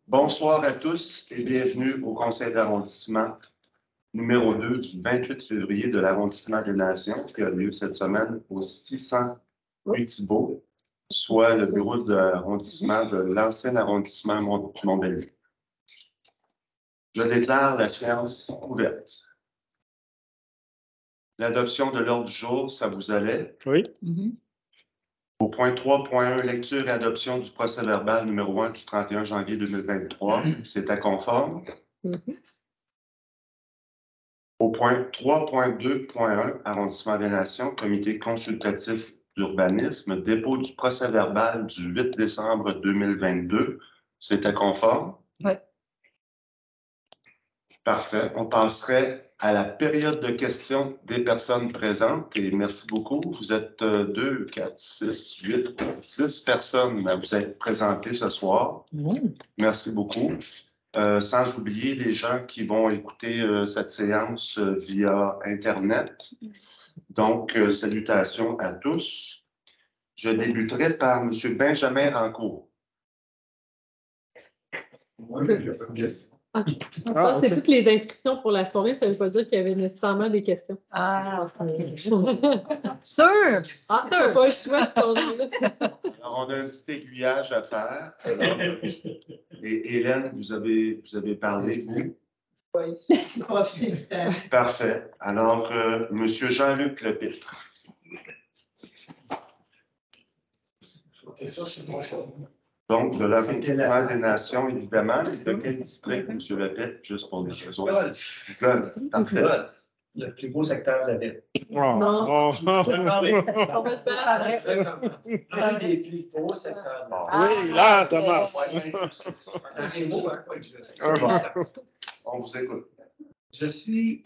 Bonsoir à tous et bienvenue au conseil d'arrondissement numéro 2 du 28 février de l'arrondissement des Nations qui a lieu cette semaine au 600 rue Thibault, soit le bureau d'arrondissement de l'ancien arrondissement Mont-Bellevue. Je déclare la séance ouverte. L'adoption de l'ordre du jour, ça vous allait? Oui. Au point 3.1, lecture et adoption du procès-verbal numéro 1 du 31 janvier 2023, c'était conforme. Au point 3.2.1, arrondissement des Nations, comité consultatif d'urbanisme, dépôt du procès-verbal du 8 décembre 2022, c'était conforme? Oui. Parfait. On passerait à la période de questions des personnes présentes. Et merci beaucoup. Vous êtes 2, 4, 6, 8, 6 personnes à vous être présentées ce soir. Merci beaucoup. Sans oublier les gens qui vont écouter cette séance via Internet. Donc, salutations à tous. Je débuterai par M. Benjamin Rancourt. Okay. C'est toutes les inscriptions pour la soirée, ça ne veut pas dire qu'il y avait nécessairement des questions. Ah, OK. Sûr! Ah, t'as pas le choix de ton Alors, on a un petit aiguillage à faire. Alors, et Hélène, vous avez parlé, vous? Oui. Parfait. Alors, M. Jean-Luc Lepître. Donc, de l'arrondissement des Nations, évidemment. De quel district, M. Lepître, juste pour les choses? Parfait. Le plus beau secteur de la ville. Non. Oh. On va se battre. Un des plus beaux secteurs de la ville. Oui, là, ça marche. On vous écoute. Je suis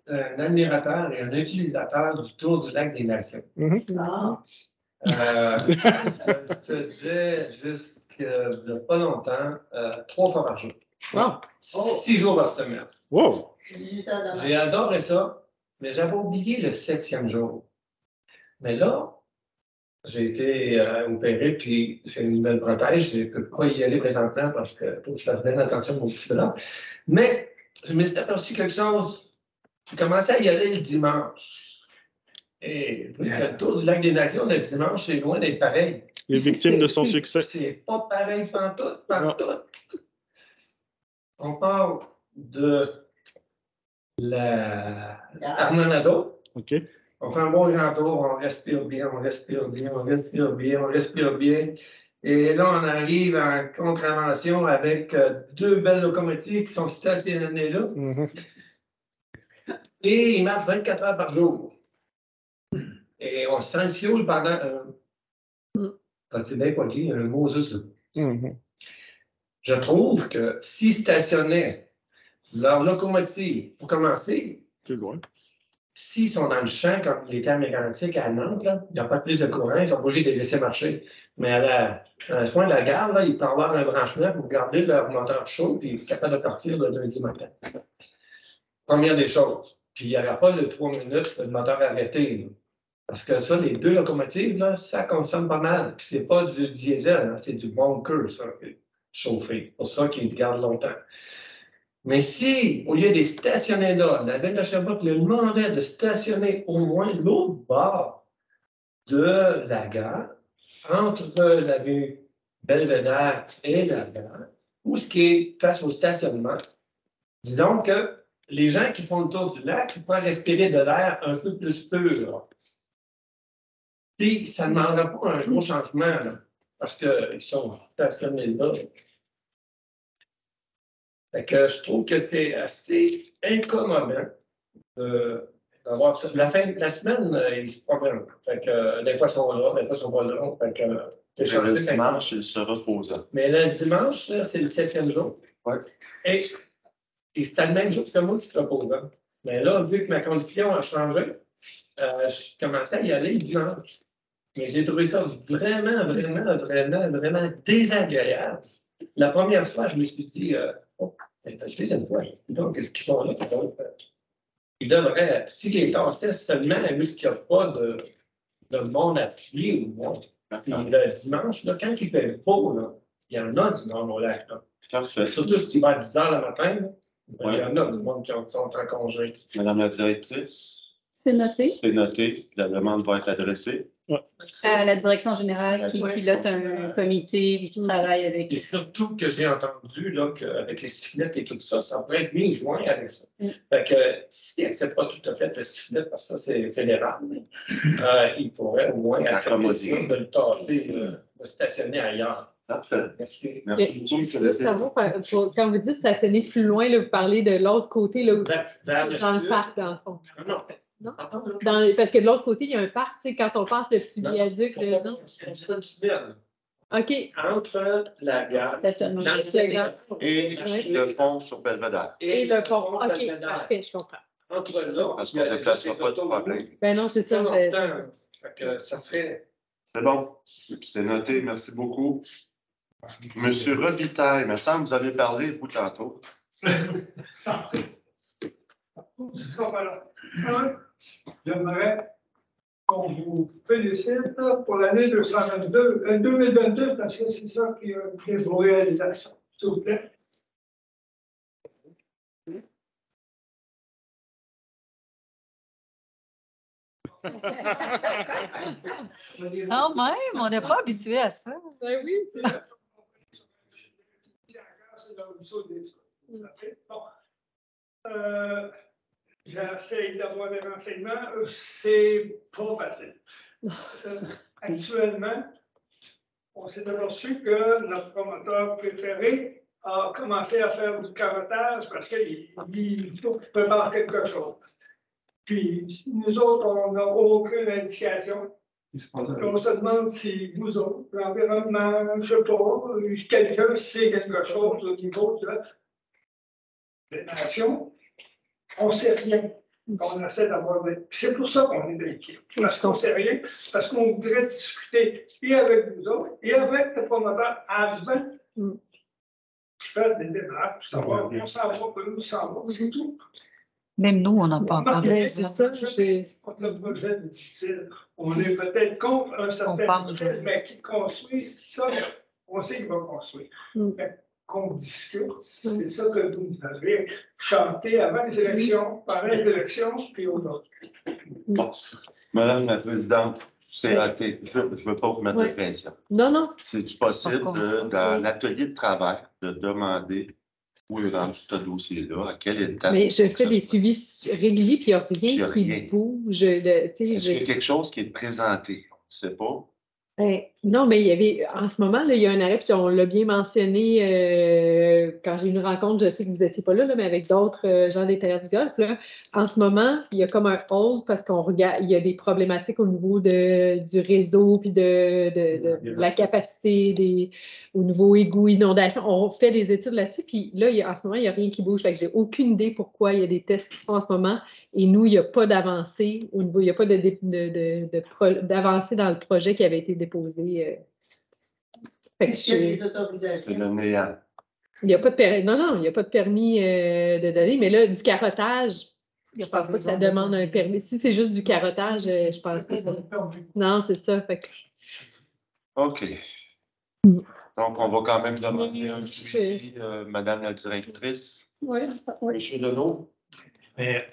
un admirateur et un utilisateur du Tour du lac des Nations. Je faisais jusqu'à pas longtemps 3 fois par jour. 6 jours par semaine. Wow. J'ai adoré ça, mais j'avais oublié le 7e jour. Mais là, j'ai été opéré, puis j'ai une nouvelle prothèse. Je ne peux pas y aller présentement parce qu'il faut que je fasse bien attention à mon là. Mais je me suis aperçu quelque chose. J'ai commencé à y aller le dimanche. Et le Tour du lac des Nations, le dimanche, c'est loin d'être pareil. Il est victime de son succès. C'est pas pareil pantoute. On parle de la Armanado. OK. On fait un bon grand tour, on respire bien. Et là, on arrive en contravention avec 2 belles locomotives qui sont stationnées là. Et ils marchent 24 heures par jour. Et on sent le fioul pendant... Quand c'est bien poigné, un mot juste là. Je trouve que s'ils stationnaient leur locomotive, pour commencer, C'est loin. s'ils sont dans le champ, comme les terres mécaniques à Nantes, là, il n'y a pas de prise de courant, ils sont obligés de les laisser marcher. Mais à ce point de la gare, là, ils peuvent avoir un branchement pour garder leur moteur chaud et être capable de partir le lundi matin. Première des choses. Puis il n'y aura pas le 3 minutes, le moteur arrêté. Là. Parce que ça, les 2 locomotives, là, ça consomme pas mal. Puis c'est pas du diesel, hein, c'est du bunker, ça, chauffé. C'est pour ça qu'ils gardent longtemps. Mais si, au lieu de les stationner là, la ville de Sherbrooke leur demandait de stationner au moins l'autre bord de la gare, entre la rue Belvédère et la gare, ou ce qui est face au stationnement, disons que les gens qui font le tour du lac peuvent respirer de l'air un peu plus pur. Puis, ça ne demandera pas un gros changement, là, parce qu'ils sont stationnés là. Fait que je trouve que c'est assez incommodant d'avoir ça. La semaine, ils se promènent. Fait que des fois, ils sont là, des fois, ils sont pas là. Fait que le dimanche, il se reposent. Mais le dimanche, c'est le 7e jour. Ouais. Et c'était le même jour que moi qui se repose. Hein. Mais là, vu que ma condition a changé, je commençais à y aller le dimanche. Mais j'ai trouvé ça vraiment désagréable. La première fois, je me suis dit, la deuxième fois, donc, qu'est-ce qu'ils font là? Ils devraient, s'ils les tassaient seulement, vu qu'il n'y a pas de monde à tuer ou non, Puis le dimanche, là, quand il fait beau, là, il y en a du monde au lac. Là. Parfait. Surtout si tu vas à 10 h le matin, là, il Ouais. y en a du monde qui sont en congé. Madame la directrice, C'est noté. c'est noté. La demande va être adressée. À la direction générale qui Ouais. pilote un comité et qui travaille avec. Et surtout que j'ai entendu là, qu'avec les sifflettes et tout ça, ça pourrait être mis joint avec ça. Fait que si elle n'accepte pas tout à fait le sifflet, parce que ça, c'est fédéral, il pourrait au moins accepter ça, de le tâter, de stationner ailleurs. Parfait. Merci. Merci beaucoup. Ça, ça va, quand vous dites stationner plus loin, là, vous parlez de l'autre côté, là, Vers dans le sud. parc, dans le fond. Non. Non? Parce que de l'autre côté, il y a un parc, tu sais, quand on passe le petit viaduc. Non? C'est un tunnel OK. entre la gare Stationnement. dans le gare Et le pont sur Belvedere. Et le pont. pont OK, Belvedere. parfait, je comprends. Entre là, Parce il y qu'on a ne déplacera pas de problème. Ben non, c'est ça. Fait que ça serait. C'est bon. C'est noté. Merci beaucoup. Monsieur Robitaille, il me semble que vous avez parlé, vous, tantôt. J'aimerais qu'on vous félicite pour l'année 2022, parce que c'est ça qui est vos réalisations. S'il vous plaît. Quand même, on n'est pas habitué à ça. Ben oui, c'est ça. Bon. J'essaie d'avoir des renseignements. C'est pas facile. Actuellement, on s'est aperçu que notre promoteur préféré a commencé à faire du carotage parce qu'il faut qu'il prépare quelque chose. Puis, nous autres, on n'a aucune indication. On se demande si vous autres, l'environnement, je ne sais pas, quelqu'un sait quelque chose au niveau de des nations. On ne sait rien. On essaie d'avoir des. C'est pour ça qu'on est inquiet. Parce qu'on ne sait rien, parce qu'on voudrait discuter et avec vous autres et avec le promoteur avant qu'ils fassent des démarches, pour savoir où on s'en va, où on s'en va, c'est tout. Même nous, on n'a pas encore de Ben, c'est ça. Contre le projet, dit-il. On est peut-être contre un certain parle projet, de- mais qui construit ça, on sait qu'il va construire. Mais qu'on discute, c'est ça que vous avez chanté avant les élections, pendant les élections, puis aujourd'hui. Bon. Madame la Présidente, c'est raté. Je ne veux pas vous mettre de Ouais. pression. Non. C'est possible, dans l'atelier de travail, de demander où est rendu ce dossier-là, à quelle étape. Mais je que fais ça des soit. suivis réguliers, puis il n'y a Puis il y a rien qui rien. bouge. Est-ce qu'il y a quelque chose qui est présenté? On ne sait pas. Non, mais il y avait, en ce moment, là, il y a un arrêt, puis on l'a bien mentionné quand j'ai eu une rencontre, je sais que vous n'étiez pas là, mais avec d'autres gens des terrains du golf. Là. En ce moment, il y a comme un hold parce qu'on regarde, il y a des problématiques au niveau du réseau, puis de la capacité au niveau égout, inondation. On fait des études là-dessus, puis là, en ce moment, il n'y a rien qui bouge. Fait que j'ai aucune idée pourquoi il y a des tests qui se font en ce moment. Et nous, il n'y a pas d'avancée au niveau, il n'y a pas d'avancée dans le projet qui avait été déposé. Fait que C'est le néant. il n'y a pas de permis. Non, il n'y a pas de permis de donner, mais là, du carottage, je ne pense pas que ça demande un permis. Si c'est juste du carottage, je ne pense pas que ça. Non, c'est ça. Fait que... OK. Donc, on va quand même demander un suivi, Madame la directrice. Oui. Monsieur Deneau? Mais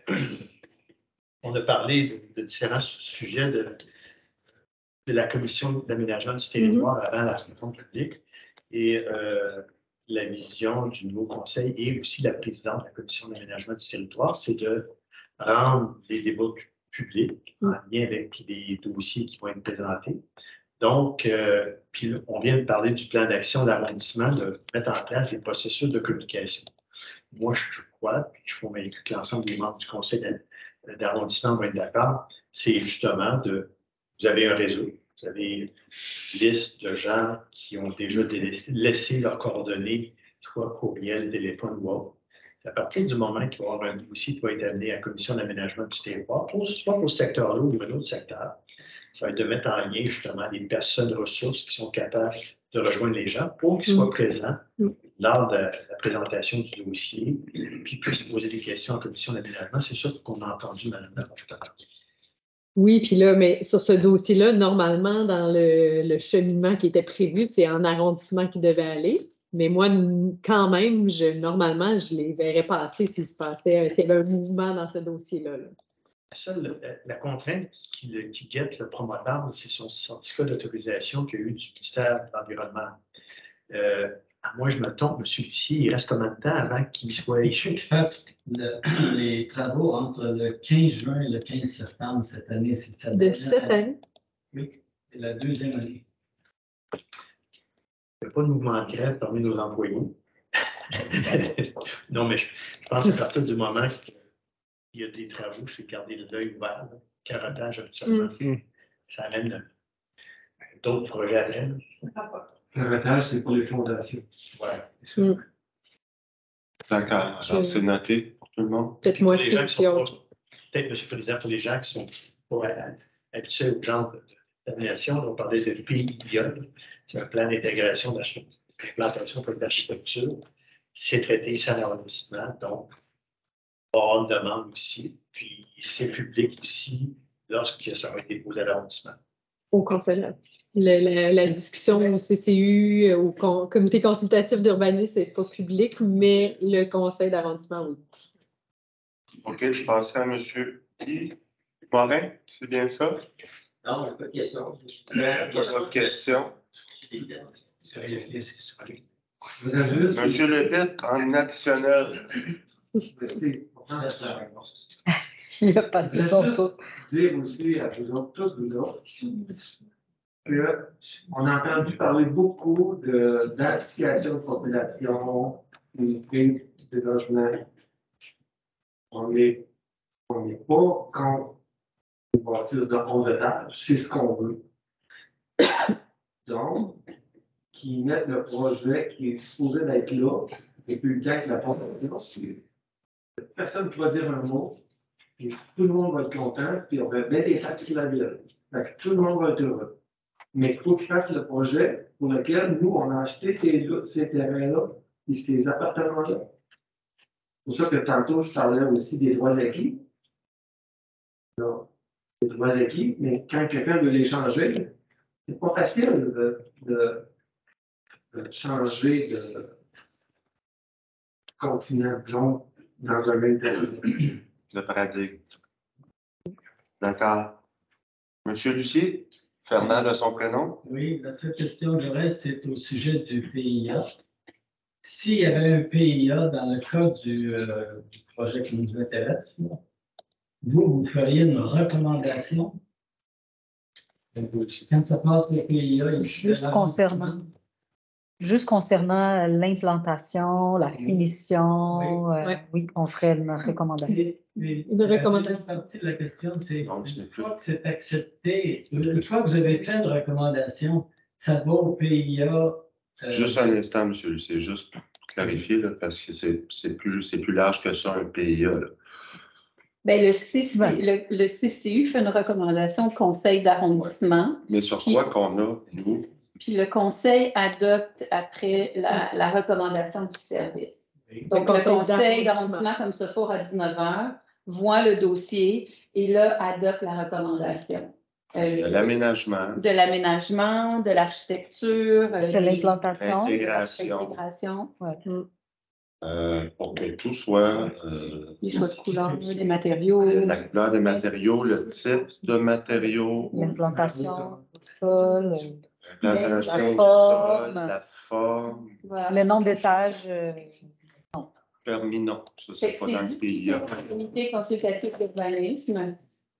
on a parlé de différents sujets de la commission d'aménagement du territoire avant la réforme publique et la vision du nouveau conseil et aussi la présidente de la commission d'aménagement du territoire, c'est de rendre les débats publics en lien avec les dossiers qui vont être présentés. Donc, puis là, on vient de parler du plan d'action d'arrondissement, de mettre en place des processus de communication. Moi, je crois, puis je suis convaincu que l'ensemble des membres du conseil d'arrondissement vont être d'accord, c'est justement vous avez un réseau, vous avez une liste de gens qui ont déjà laissé leurs coordonnées, soit courriel, téléphone ou autre. À partir du moment qu'il va y avoir un dossier qui va être amené à la commission d'aménagement du territoire, soit pour ce secteur-là ou un autre secteur, ça va être de mettre en lien justement des personnes ressources qui sont capables de rejoindre les gens pour qu'ils soient présents lors de la présentation du dossier, puis puissent poser des questions en commission d'aménagement. C'est sûr qu'on a entendu Mme la Oui, puis là, mais sur ce dossier-là, normalement, dans le cheminement qui était prévu, c'est en arrondissement qui devait aller. Mais moi, quand même, normalement, je les verrais passer s'il y avait un mouvement dans ce dossier-là. Là. La contrainte qui guette le promoteur, c'est son certificat d'autorisation qu'il y a eu du ministère de l'Environnement. Moi, je me trompe, M. Lucier, il reste combien de temps avant qu'il soit Il faut qu'il fasse les travaux entre le 15 juin et le 15 septembre cette année. C'est sa De dernière cette année? Oui, c'est la deuxième année. Il n'y a pas de mouvement de grève parmi nos employés. Non, mais je pense qu'à partir du moment qu'il y a des travaux, c'est garder l'œil ouvert. Carotage, absolument. Ça amène d'autres projets à même. Le retard, c'est pour les fondations. Voilà. D'accord. Alors, c'est noté pour tout le monde. Peut-être moi Pour les gens aussi. qui sont pas- Peut-être, M. le Président, pour les gens qui sont pas habitués au genre d'animation, on parlait de PIA, c'est un plan d'intégration d'implantation pour l'architecture. C'est traité ici à l'arrondissement, donc on va avoir une demande aussi, puis c'est public aussi lorsque ça va être déposé à l'arrondissement. Au conseil. La discussion au CCU, au comité consultatif d'urbanisme, c'est pas public, mais le conseil d'arrondissement, oui. OK, je passerai à M. Morin, c'est bien ça? Non, pas de question. Pas de question. Vous avez juste. Monsieur Lepitte, en additionnel. Merci. Il a passé son tour. Dire aussi à vous autres, tous vous autres, qu'on a entendu parler beaucoup de densification de population, de logement. On n'est pas contre une bâtisse de 11 étages, c'est ce qu'on veut. Donc, qui mettent le projet qui est supposé d'être là, et puis le temps que la porte est là, personne ne va dire un mot, et tout le monde va être content, puis on va bien des taxes qui la ville. Fait que tout le monde va être heureux. Mais il faut qu'ils fassent le projet pour lequel nous, on a acheté ces terrains-là et ces appartements-là. C'est pour ça que tantôt, je parlais aussi des droits d'acquis. Les droits d'acquis, mais quand quelqu'un veut les changer, c'est pas facile de changer de continent, disons, dans un même territoire. Le paradigme. D'accord. Monsieur Lucier, Fernand de son prénom. Oui, la seule question que j'aurais, c'est au sujet du PIA. S'il y avait un PIA dans le cas du projet qui nous intéresse, là, vous feriez une recommandation. Quand ça passe le PIA, il Juste concernant l'implantation, la finition, oui, on ferait une recommandation. Une recommandation. La partie de la question, c'est une fois que c'est accepté, une fois que vous avez fait une recommandation, ça va au PIA. Juste un instant, M. Lucier, juste pour clarifier, là, parce que c'est plus large que ça, un PIA. Là. Bien, le CCU fait une recommandation au conseil d'arrondissement. Mais sur quoi qu'on a, nous? Puis le conseil adopte après la recommandation du service. Donc, le conseil d'arrondissement, comme ce soir à 19h, voit le dossier et là, adopte la recommandation. De l'aménagement. De l'aménagement, de l'architecture. C'est l'implantation. L'intégration. Ouais. Pour que tout soit. Les choix de couleur, les matériaux. La couleur des matériaux, le type de matériaux. L'implantation, le sol. L'implantation, la forme. Voilà. Le nombre d'étages. Non. Permis, non. Ça, c'est pas dans le PIA. Le comité consultatif d'urbanisme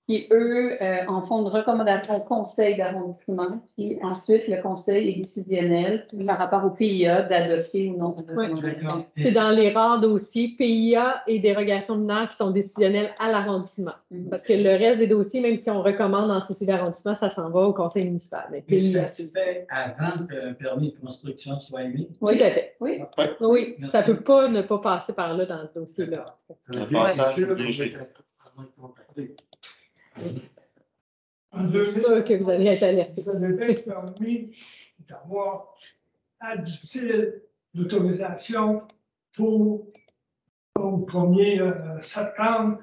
qui, eux, en font une recommandation au conseil d'arrondissement, puis ensuite, le conseil est décisionnel par rapport au PIA d'adopter ou non une recommandation. C'est dans les rares dossiers PIA et dérogation de NAR qui sont décisionnels à l'arrondissement. Parce que le reste des dossiers, même si on recommande en CC d'arrondissement, ça s'en va au conseil municipal. Mais PIA, ça se fait avant qu'un permis de construction soit émis. tout à fait. Oui. Oui, ça ne peut pas ne pas passer par là dans ce dossier-là. Un passage obligé. C'est sûr que vous allez être alerté. Ça devait permis d'avoir adopté l'autorisation pour au 1er septembre.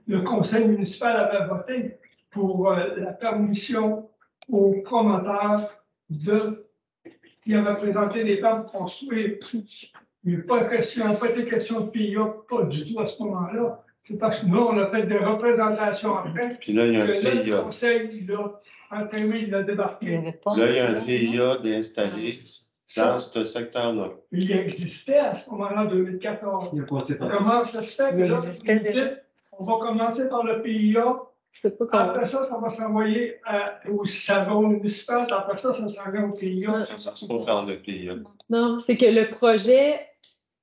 Le conseil municipal avait voté pour la permission aux promoteurs qui avaient présenté des plans pour construire. Il n'y a pas été question de PIA, pas du tout à ce moment-là. C'est parce que nous, on a fait des représentations après. Puis là, il y a un que là, le PIA. conseil, il a entamé, il a Il y débarqué. avait pas. Là, il y a un PIA d'installer dans ce secteur-là. Il existait à ce moment-là, en 2014. Il a passé par Comment ça se fait que Il là, existait vous déjà. dites, on va commencer par le PIA, C'est pas comment. après ça va s'envoyer au savon municipal, après ça s'en vient au PIA. Ça se passe par le PIA. Non, c'est que le projet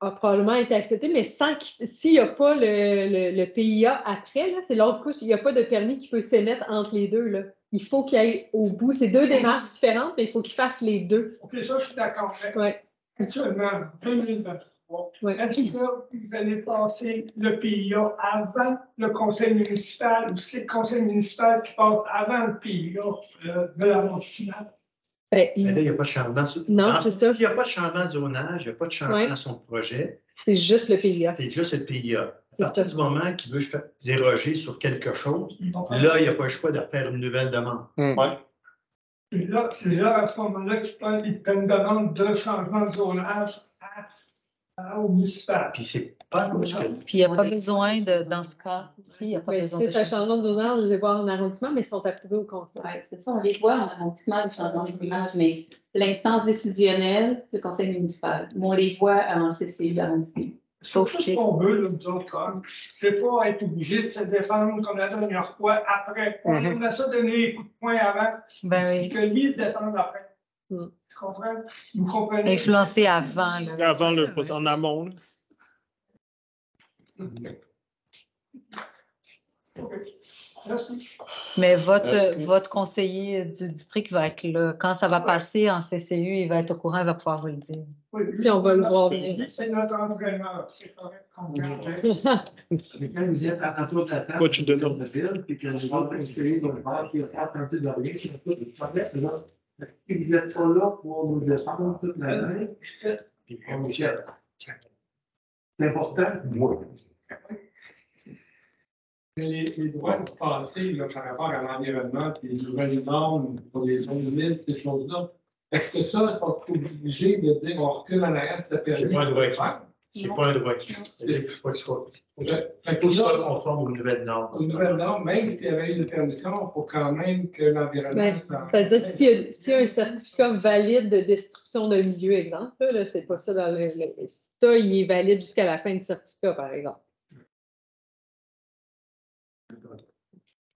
a probablement été accepté, mais s'il n'y a pas le PIA après, là, c'est l'autre couche, il n'y a pas de permis qui peut s'émettre entre les deux. Là. Il faut qu'il aille au bout. C'est deux démarches différentes, mais il faut qu'il fasse les deux. OK, ça, je suis d'accord. Mais Ouais. actuellement, 2023, Ouais. est-ce que vous allez passer le PIA avant le conseil municipal ou c'est le conseil municipal qui passe avant le PIA de la vente finale? Ben, Mais là, il n'y a pas de changement. Non, c'est ça. Il n'y a pas de changement de zonage, il n'y a pas de changement Ouais. dans son projet. c'est juste le PIA. C'est juste le PIA. À C'est partir ça. du moment qu'il veut déroger sur quelque chose, Ils vont faire- là, il n'y a pas le choix de faire une nouvelle demande. Ouais. Puis là, c'est là, à ce moment-là, qu'ils prennent une demande de changement de zonage au municipal. Puis c'est pas comme ça. Puis il n'y a pas besoin de, dans ce cas, il n'y a pas Ben, besoin c'est de un changer. changement de zonage, je vais voir en arrondissement, mais ils sont approuvés au conseil. Ouais, c'est ça, on les voit en arrondissement, le changement de zonage, mais l'instance décisionnelle, c'est le conseil municipal. Mais on les voit en CCU d'arrondissement. Sauf Tout ce que qu'on veut, là, nous autres, comme, c'est pas être obligé de se défendre comme la dernière fois après. On aimerait ça donner les coups de poing avant, ben et oui, que lui se défende après. Mm. Tu comprends? Vous comprenez? influencer avant. Là. Avant en amont. Là. OK. Merci. Mais votre conseiller du district va être là. Quand ça va passer en CCU, il va être au courant, il va pouvoir vous le dire. Oui, Puis on va le voir venir. C'est notre entraîneur, c'est correct. Quand vous êtes à tour de la table, Coach de nom. ville, puis que les autres conseillers vont voir qu'il y a un peu de rien, c'est un peu de problème, là. Si vous n'êtes pas là pour nous défendre toute l'année, puis on vous gère. C'est important. Oui. Les droits de passer là, par rapport à l'environnement, puis les nouvelles normes pour les zones humides, ces choses-là, est-ce que ça, ils sont obligés de dire on recule en arrière de la permis? C'est pas un droit écrit. faire? C'est pas un droit écrit. Il faut qu'il soit Fait que soit là, conforme aux nouvelles normes. aux nouvelles normes, même s'il y avait eu une permission, il faut quand même que l'environnement Ben, soit. c'est-à-dire que s'il y a un certificat valide de destruction d'un milieu, exemple, là, c'est pas ça dans ça, il est valide jusqu'à la fin du certificat, par exemple.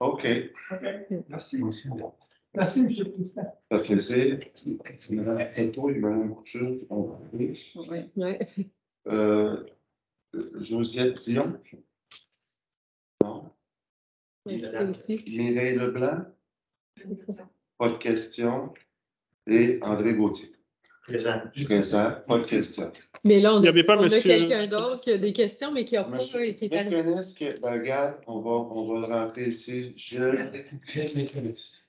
OK. OK. Merci. Merci, M. le Président. Parce que c'est Mme Pinto et Mme Couture qui ont parlé. Ouais. Josiette Dion. Non. C'est aussi. Mireille Leblanc. C'est ça. Pas de questions. Et André Gauthier. Présent. Présent. Pas de questions. Mais là, Il n'y avait pas on a monsieur- quelqu'un d'autre qui a des questions, mais qui n'a pas Monsieur été arrivé. Mécanisme, regarde, on va le rentrer ici.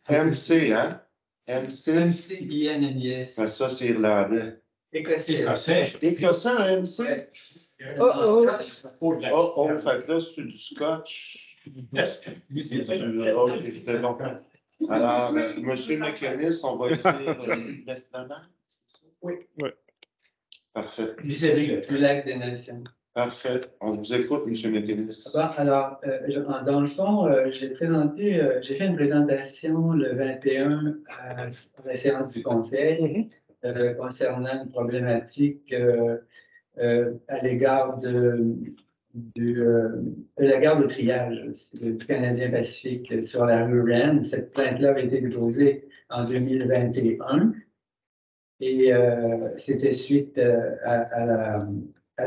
MC, hein? MC. MC-INNIS. Ben, ça, c'est irlandais. Écossais. Écossais, un MC? Oh, oh. Oh, fait que là, c'est du scotch. C'est du- ok, c'est bon. Alors, monsieur le mécaniste, on va écrire l'esplanade, c'est ça? Oui. Parfait. Vis-à-vis du lac des Nations. Parfait. On vous écoute, monsieur le mécaniste. Bon, alors, dans le fond, j'ai fait une présentation le 21 à la séance du conseil concernant une problématique à l'égard de la gare de triage du Canadien Pacifique sur la rue Rennes. Cette plainte-là avait été déposée en 2021 et c'était suite à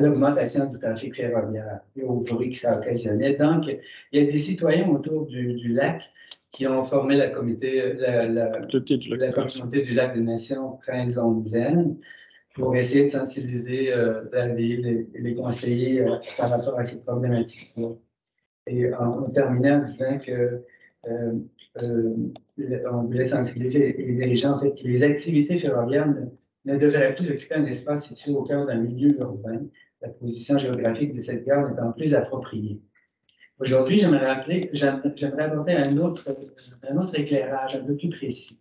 l'augmentation du trafic ferroviaire et au bruit que ça occasionnait. Donc, il y a des citoyens autour du lac qui ont formé la communauté du lac des Nations Train Zone Zen pour essayer de sensibiliser la ville et les conseillers par rapport à ces problématiques-là. Et on terminait en disant que on voulait sensibiliser les dirigeants en fait que les activités ferroviaires ne devraient plus occuper un espace situé au cœur d'un milieu urbain, la position géographique de cette gare étant plus appropriée. Aujourd'hui, j'aimerais apporter un autre éclairage un peu plus précis.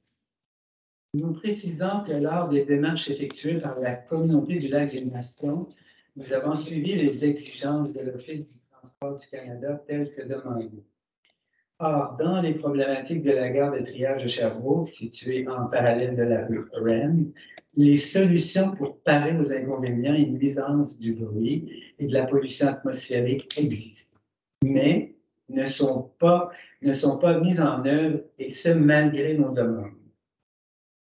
Nous précisons que lors des démarches effectuées par la communauté du lac des Nations, nous avons suivi les exigences de l'Office du transport du Canada telles que demandées. Or, dans les problématiques de la gare de triage de Sherbrooke, située en parallèle de la rue Rennes, les solutions pour parer aux inconvénients et nuisances du bruit et de la pollution atmosphérique existent, mais ne sont pas mises en œuvre, et ce, malgré nos demandes.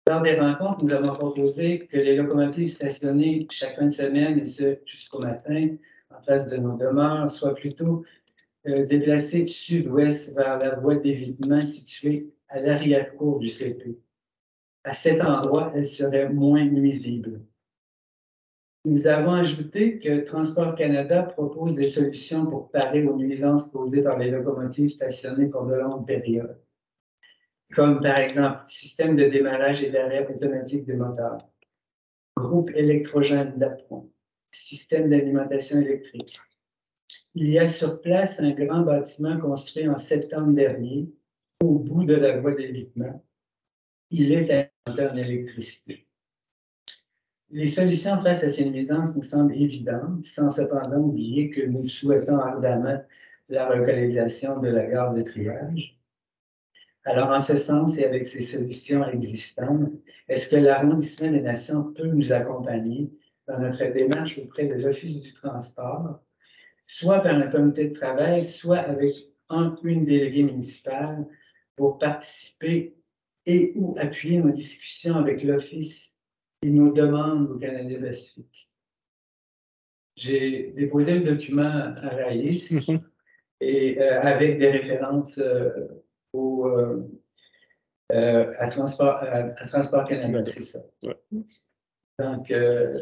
Lors des rencontres, nous avons proposé que les locomotives stationnées chaque fin de semaine, et ce jusqu'au matin, en face de nos demeures, soient plutôt déplacées sud-ouest vers la voie d'évitement située à l'arrière-cour du CP. À cet endroit, elles seraient moins nuisibles. Nous avons ajouté que Transport Canada propose des solutions pour parer aux nuisances causées par les locomotives stationnées pour de longues périodes, comme par exemple système de démarrage et d'arrêt automatique des moteurs, groupe électrogène d'appoint, système d'alimentation électrique. Il y a sur place un grand bâtiment construit en septembre dernier, au bout de la voie d'évitement. Il est alimenté en électricité. Les solutions face à ces nuisances nous semblent évidentes, sans cependant oublier que nous souhaitons ardemment la relocalisation de la gare de triage. Alors, en ce sens et avec ces solutions existantes, est-ce que l'Arrondissement des Nations peut nous accompagner dans notre démarche auprès de l'Office du transport, soit par un comité de travail, soit avec une déléguée municipale pour participer et ou appuyer nos discussions avec l'Office et nos demandes au Canada Pacifique? J'ai déposé le document à Raïs et avec des références à Transport Canada, c'est ça. Ouais. Donc,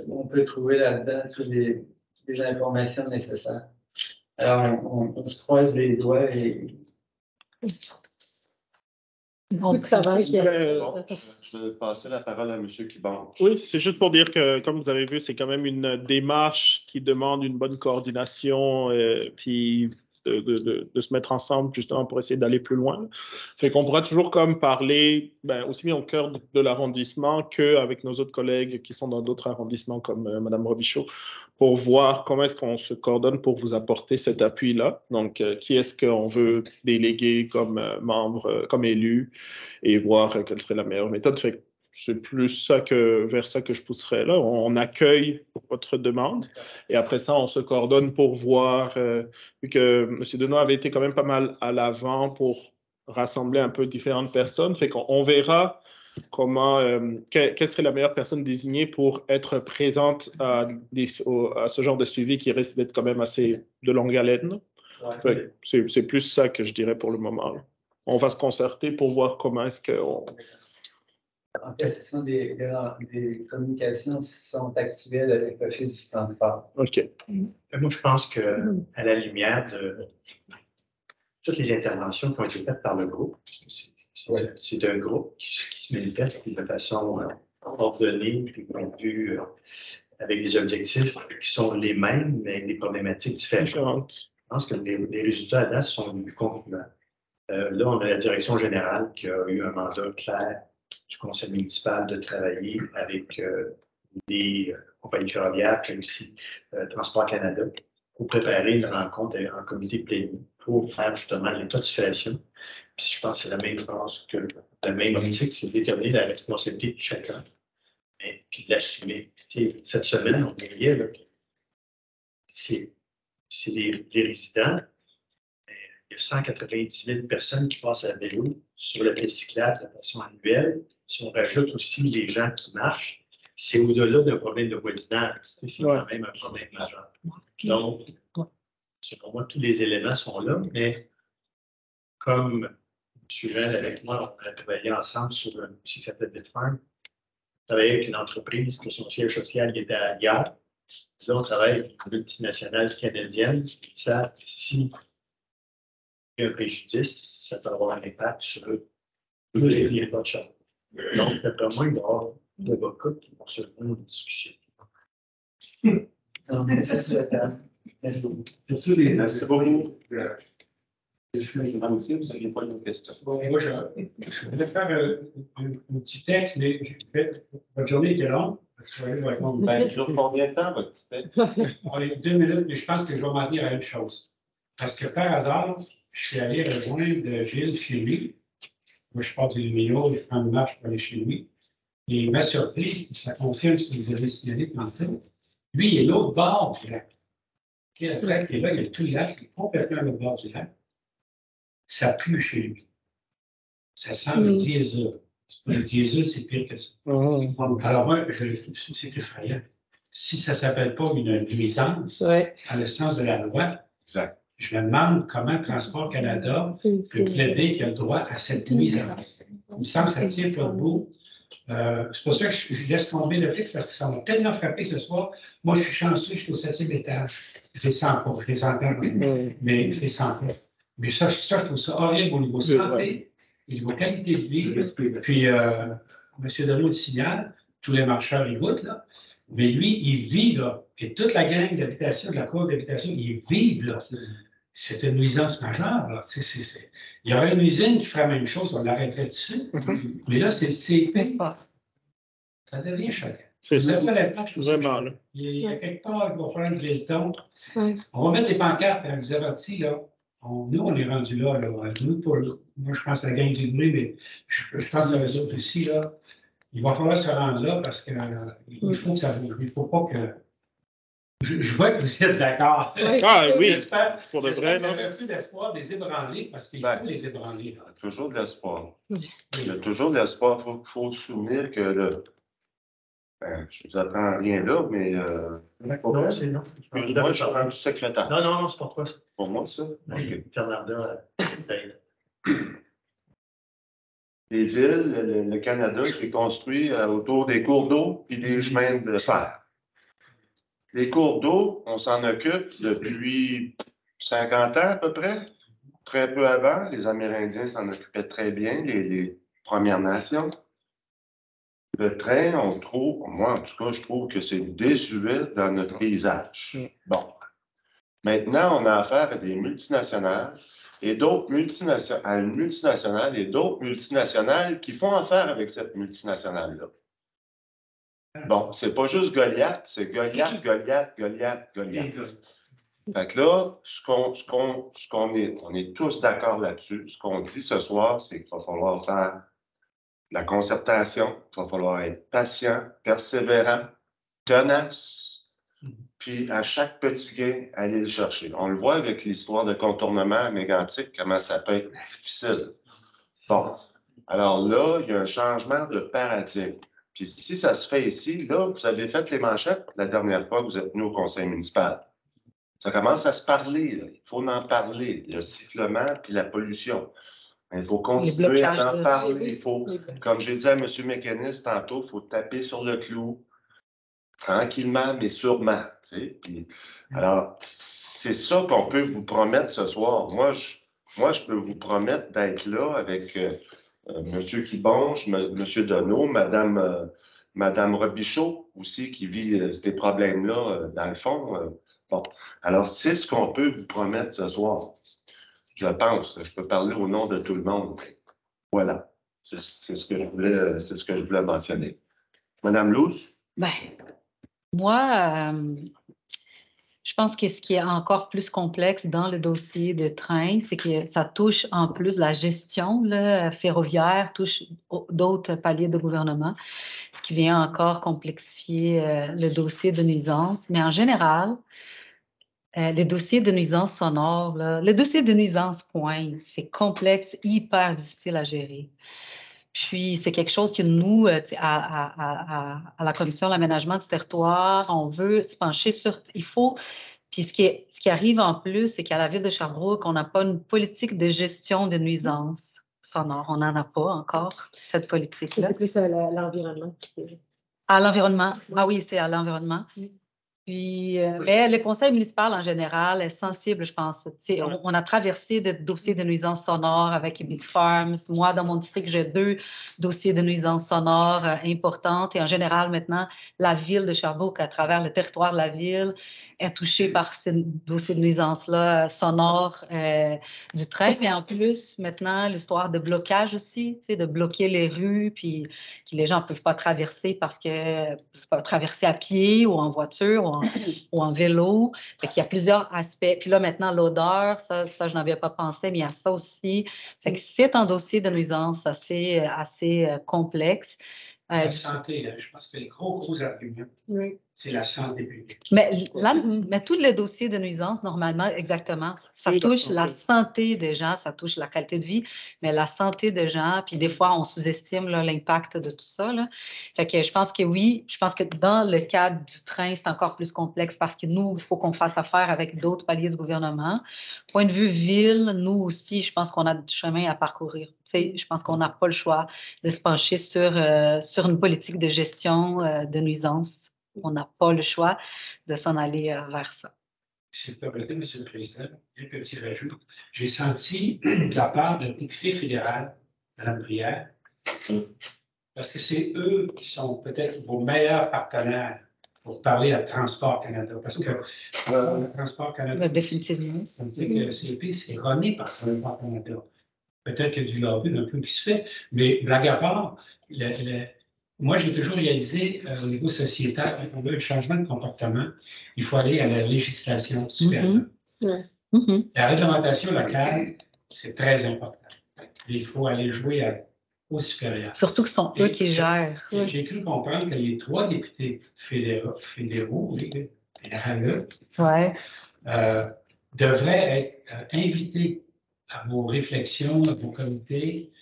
on peut trouver là-dedans toutes les informations nécessaires. Alors, on se croise les doigts et... Beaucoup de travail. Je vais passer la parole à M. Kiban. Oui, c'est juste pour dire que, comme vous avez vu, c'est quand même une démarche qui demande une bonne coordination, puis de se mettre ensemble justement pour essayer d'aller plus loin. Fait qu'on pourra toujours comme parler aussi bien au cœur de l'arrondissement qu'avec nos autres collègues qui sont dans d'autres arrondissements comme Mme Robichaud pour voir comment est-ce qu'on se coordonne pour vous apporter cet appui-là. Donc, qui est-ce qu'on veut déléguer comme membre, comme élu et voir quelle serait la meilleure méthode. Fait que c'est plus vers ça que je pousserais là. On accueille votre demande et après ça, on se coordonne pour voir, vu que M. Denoy avait été quand même pas mal à l'avant pour rassembler un peu différentes personnes. Fait qu'on verra comment, quelle serait la meilleure personne désignée pour être présente à ce genre de suivi qui risque d'être quand même assez de longue haleine. Ouais. C'est plus ça que je dirais pour le moment. Là. On va se concerter pour voir comment est-ce qu'on... En fait, ce sont des communications qui sont actuelles avec l'Office du transport. OK. Moi, je pense qu'à la lumière de toutes les interventions qui ont été faites par le groupe, c'est un groupe qui se manifeste de façon ordonnée, puis avec des objectifs qui sont les mêmes, mais avec des problématiques différentes. Je pense que les résultats à date sont concluants. Là, on a la direction générale qui a eu un mandat clair du conseil municipal de travailler avec des compagnies ferroviaires, comme aussi Transport Canada, pour préparer une rencontre en comité plénier pour faire justement l'état de situation. Puis je pense que c'est la même chose que la même optique, c'est de déterminer la responsabilité de chacun, puis de l'assumer. Cette semaine, on voyait que c'est les résidents. Il y a 190 000 personnes qui passent à vélo sur la piste cyclable de façon annuelle. Si on rajoute aussi les gens qui marchent, c'est au-delà d'un problème de voisinage. C'est quand même un problème majeur. Donc, selon moi, tous les éléments sont là, mais comme M. Jeanne avec moi, on a travaillé ensemble sur un outil qui s'appelle Bitfarm. On travaille avec une entreprise que son siège social était à Gare. Là, on travaille avec une multinationale canadienne qui savent si il y a un préjudice, ça peut avoir un impact sur les pas de charge. Donc, d'après moi, il y aura des avocats qui vont se faire une discussion. Merci beaucoup. Madame aussi, vous n'aviez pas une question? Bon, moi, je voulais faire un petit texte, mais votre journée était longue. Parce que je vais aller répondre. Ben, dure combien de temps, votre petit texte? On est 2 minutes, mais je pense que je vais m'en tenir à une chose. Parce que par hasard, je suis allé rejoindre Gilles chez lui. Moi, je pars du Lumineau, je prends une marche pour aller chez lui. Et il m'a surpris, ça confirme ce que vous avez signalé tantôt. Lui, il est l'autre bord du lac. Okay, le lac est là, il y a tout le lac, il est complètement à l'autre bord du lac. Ça pue chez lui. Ça sent le diesel. Le diesel, c'est pire que ça. Alors, moi, c'est effrayant. Si ça ne s'appelle pas une nuisance, dans le sens de la loi, exact. Je me demande comment Transport Canada peut plaider qu'il a le droit à cette nuisance. Il me semble que ça ne tient pas debout. C'est pour ça que je laisse tomber le texte parce que ça m'a tellement frappé ce soir. Moi, je suis chanceux, je suis au 7e étage. Je les sens pas, je les entends, mais je les sens pas. Mais ça, je trouve ça horrible au niveau santé, au niveau qualité de vie. Puis, M. Deneau le signale, tous les marcheurs, ils goûtent, là. Mais lui, il vit, là. Et toute la gang d'habitation, de la cour d'habitation, ils vivent, là. C'est une nuisance majeure, là. Il y aurait une usine qui ferait la même chose, on l'arrêterait dessus. Mais là, c'est ça devient choquant. C'est ça. Vraiment, là. Il y a quelque part, il va falloir lever le ton. On va mettre des pancartes, hein, vous avertis, là. Nous, on est rendu là, là. Nous, moi, je pense à la gang du bruit, mais je pense à eux autres aussi, là. Il va falloir se rendre là parce qu'il faut que ça bouge. Il ne faut pas que. Je vois que vous êtes d'accord. Ah oui, j'espère pour de vrai. Vous n'avez plus d'espoir de les ébranler parce qu'il faut les ébranler. Il y a toujours de l'espoir. Il y a toujours de l'espoir. Il faut se souvenir que je ne vous apprends rien là, mais. Non, c'est non. Excuse-moi, je suis rendu secrétaire. Non, c'est pour toi. Pour moi, ça? Oui, Bernardin, Les villes, le Canada s'est construit autour des cours d'eau et des chemins de fer. Les cours d'eau, on s'en occupe depuis 50 ans à peu près, très peu avant. Les Amérindiens s'en occupaient très bien, les Premières Nations. Le train, on trouve, moi en tout cas, je trouve que c'est désuet dans notre paysage. Bon. Maintenant, on a affaire à des multinationales et d'autres multinationales, et d'autres multinationales qui font affaire avec cette multinationale-là. Bon, c'est pas juste Goliath, c'est Goliath. Fait que là, on est tous d'accord là-dessus. Ce qu'on dit ce soir, c'est qu'il va falloir faire la concertation, il va falloir être patient, persévérant, tenace, puis à chaque petit gain, aller le chercher. On le voit avec l'histoire de contournement à Mégantic, comment ça peut être difficile. Bon, alors là, il y a un changement de paradigme. Puis si ça se fait ici, là, vous avez fait les manchettes la dernière fois que vous êtes venu au conseil municipal. Ça commence à se parler, là. Il faut en parler, le sifflement puis la pollution. Il faut continuer à en parler. Il faut, comme j'ai dit à M. Mécanis tantôt, il faut taper sur le clou. Tranquillement, mais sûrement. Tu sais. Puis, alors, c'est ça qu'on peut vous promettre ce soir. Moi, je peux vous promettre d'être là avec M. Kibonge, M. Deneau, Mme Robichaud aussi, qui vit ces problèmes-là, dans le fond. Bon, alors, c'est ce qu'on peut vous promettre ce soir. Je pense. Je peux parler au nom de tout le monde. Voilà. C'est ce que je voulais mentionner. Mme Luce? Ben, moi, je pense que ce qui est encore plus complexe dans le dossier de train, c'est que ça touche en plus la gestion là, ferroviaire, touche d'autres paliers de gouvernement, ce qui vient encore complexifier le dossier de nuisance. Mais en général, les dossiers de nuisance sonore, là, le dossier de nuisance point, c'est complexe, hyper difficile à gérer. Puis, c'est quelque chose que nous, à la Commission de l'aménagement du territoire, on veut se pencher sur. Il faut. Puis, ce qui arrive en plus, c'est qu'à la Ville de Sherbrooke, on n'a pas une politique de gestion de nuisances sonores. On n'en a pas encore, cette politique-là. C'est plus à l'environnement. À l'environnement. Ah oui, c'est à l'environnement. Puis, mais le conseil municipal en général est sensible, je pense. Tu sais, on a traversé des dossiers de nuisances sonores avec Big Farms. Moi, dans mon district, j'ai 2 dossiers de nuisances sonores importantes. Et en général, maintenant, la ville de Sherbrooke, à travers le territoire de la ville, est touchée par ces dossiers de nuisances-là sonores du train. Mais en plus, maintenant, l'histoire de blocage aussi, tu sais, de bloquer les rues, puis que les gens ne peuvent pas traverser parce que peuvent pas traverser à pied ou en voiture ou en vélo. Fait qu'il y a plusieurs aspects. Puis là, maintenant, l'odeur, ça je n'avais pas pensé, mais il y a ça aussi. Fait que c'est un dossier de nuisance assez complexe. La santé, je pense que les gros arguments, c'est la santé publique. Mais tous les dossiers de nuisance, normalement, exactement, ça touche la santé des gens, ça touche la qualité de vie, mais la santé des gens, puis des fois, on sous-estime l'impact de tout ça. Là. Fait que je pense que oui, je pense que dans le cadre du train, c'est encore plus complexe parce que nous, il faut qu'on fasse affaire avec d'autres paliers de gouvernement. Point de vue ville, nous aussi, je pense qu'on a du chemin à parcourir. Je pense qu'on n'a pas le choix de se pencher sur une politique de gestion de nuisance. On n'a pas le choix de s'en aller vers ça. Si vous permettez, M. le Président, un petit rajout. J'ai senti de la part d'un député fédéral, Mme Brière, parce que c'est eux qui sont peut-être vos meilleurs partenaires pour parler à Transport Canada. Parce que Transport Canada, définitivement, CP, c'est erroné par Transport Canada. Peut-être qu'il y a du lobby un peu qui se fait, mais blague à part, moi, j'ai toujours réalisé au niveau sociétal, quand on veut un changement de comportement, il faut aller à la législation supérieure. La réglementation locale, c'est très important. Il faut aller jouer au supérieur. Surtout que ce sont eux qui gèrent. J'ai cru comprendre que les 3 députés fédéraux, devraient être invités à vos réflexions, à vos comités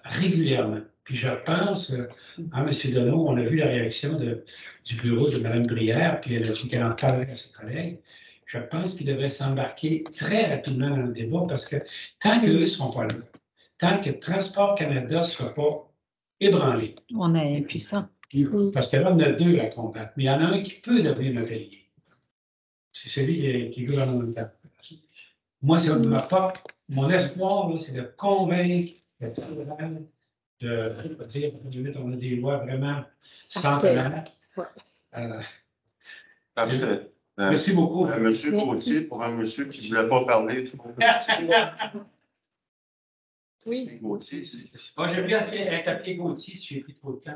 régulièrement. Puis je pense, M. Deneau, on a vu la réaction du bureau de Mme Brière, puis elle a dit qu'elle en parlerait à ses collègues. Je pense qu'ils devraient s'embarquer très rapidement dans le débat parce que tant qu'eux ne seront pas là, tant que Transport Canada ne sera pas ébranlé. On est impuissant. Parce que là, on a 2 à combattre, mais il y en a un qui peut devenir un atelier. C'est celui qui est gouvernemental. Moi, c'est mon espoir, c'est de convaincre le fédéral de dire, on a des lois vraiment centenaires. Parfait. Merci beaucoup. Monsieur Gauthier, pour un monsieur qui ne voulait pas parler. Oui. Gauthier. J'aime bien être appelé Gauthier si j'ai pris trop de temps.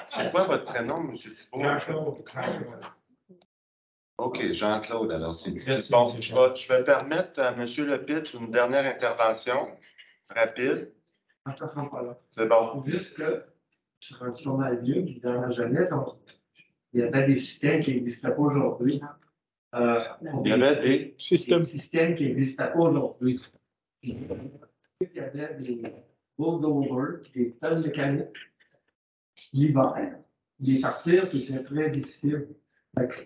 C'est quoi votre prénom, monsieur Thibault? Jean-Claude. OK, Jean-Claude, alors c'est bon. Je vais permettre à M. Lepitte une dernière intervention rapide. C'est bon. Juste que je suis rendu pas mal vieux, puis dans ma jeunesse, il y avait des systèmes qui n'existaient pas aujourd'hui. Il y avait des systèmes qui n'existaient pas aujourd'hui. Il y avait des bulldozers, des pelles mécaniques. L'hiver, les partir, c'était très difficile.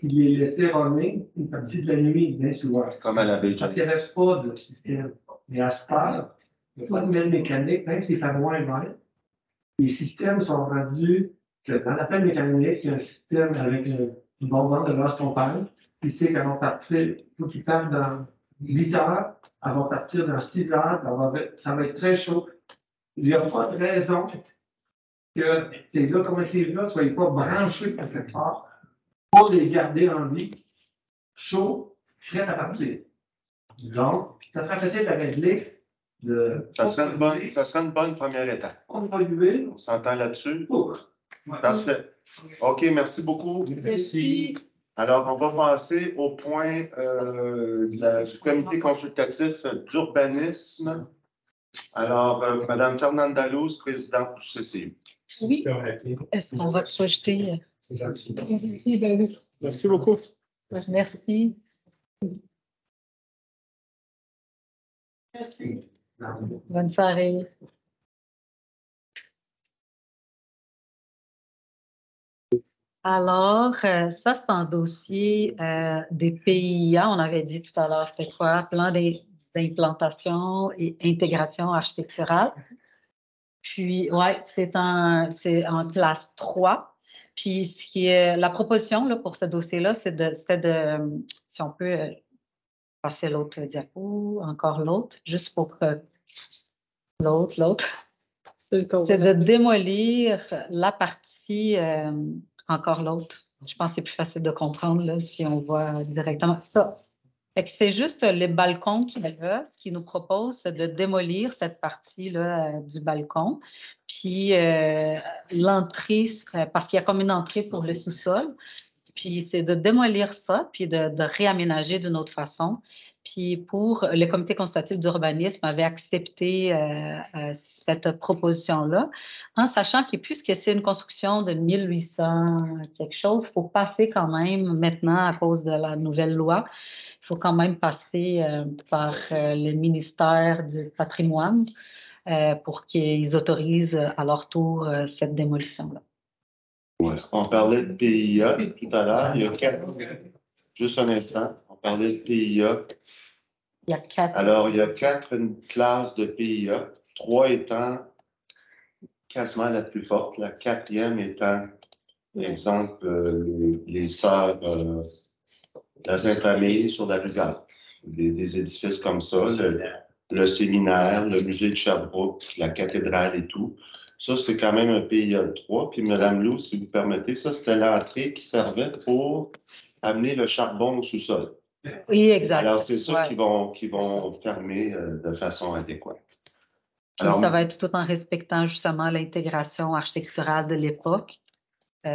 Il les laissait runner une partie de la nuit, bien souvent. Comme à la baie. Parce qu'il n'y avait pas de système. Mais à ce stade, il n'y a pas de pelle mécanique, même si c'est moins vert. Les systèmes sont rendus que dans la pelle mécanique, il y a un système avec une bonbonne de gaz compagne qui sait qu'elle va partir, il faut qu'il parte dans 8 heures, elle va partir dans 6 heures, ça va être très chaud. Il n'y a pas de raison que ces locomotives-là ne soient pas branchées par quelque part pour les garder en vie, chaud, prêt à partir. Donc, ça sera facile à régler. Ça serait une bonne première étape. On s'entend là-dessus? Parfait. OK, merci beaucoup. Merci. Alors, on va passer au point du comité consultatif d'urbanisme. Alors, Mme Fernanda Luz, présidente du CCU. Oui. Est-ce qu'on va projeter? C'est gentil. Merci, ben oui. Merci beaucoup. Merci. Merci. Bonne soirée. Alors, ça, c'est un dossier des PIA. On avait dit tout à l'heure, c'était quoi? Plan d'implantation et intégration architecturale. Puis, ouais, c'est en classe 3. Puis ce qui est la proposition là, pour ce dossier-là, c'était de, si on peut passer l'autre diapo, encore l'autre, juste pour que l'autre. C'est de démolir la partie, encore l'autre. Je pense que c'est plus facile de comprendre là, si on voit directement ça. Fait que c'est juste les balcons qu'il y a. Ce qu'il nous propose, c'est de démolir cette partie-là du balcon. Puis l'entrée, parce qu'il y a comme une entrée pour le sous-sol. Puis c'est de démolir ça, puis de réaménager d'une autre façon. Puis pour le comité consultatif d'urbanisme avait accepté cette proposition-là, en sachant que puisque c'est une construction de 1800 quelque chose, il faut passer quand même maintenant à cause de la nouvelle loi. Il faut quand même passer par le ministère du patrimoine pour qu'ils autorisent à leur tour cette démolition-là. Ouais. On parlait de PIA tout à l'heure. Il y a 4. Juste un instant. On parlait de PIA. Il y a 4. Alors, il y a 4 classes de PIA, 3 étant quasiment la plus forte, la 4e étant, par exemple, les sœurs la Sainte-Famille sur la rue Galt. Des édifices comme ça, le séminaire, le musée de Sherbrooke, la cathédrale et tout. Ça, c'était quand même un PIA 3. Puis, Mme Lou, si vous permettez, ça, c'était l'entrée qui servait pour amener le charbon au sous-sol. Oui, exact. Alors, c'est ça qui vont fermer de façon adéquate. Alors, ça va être tout en respectant justement l'intégration architecturale de l'époque. Ils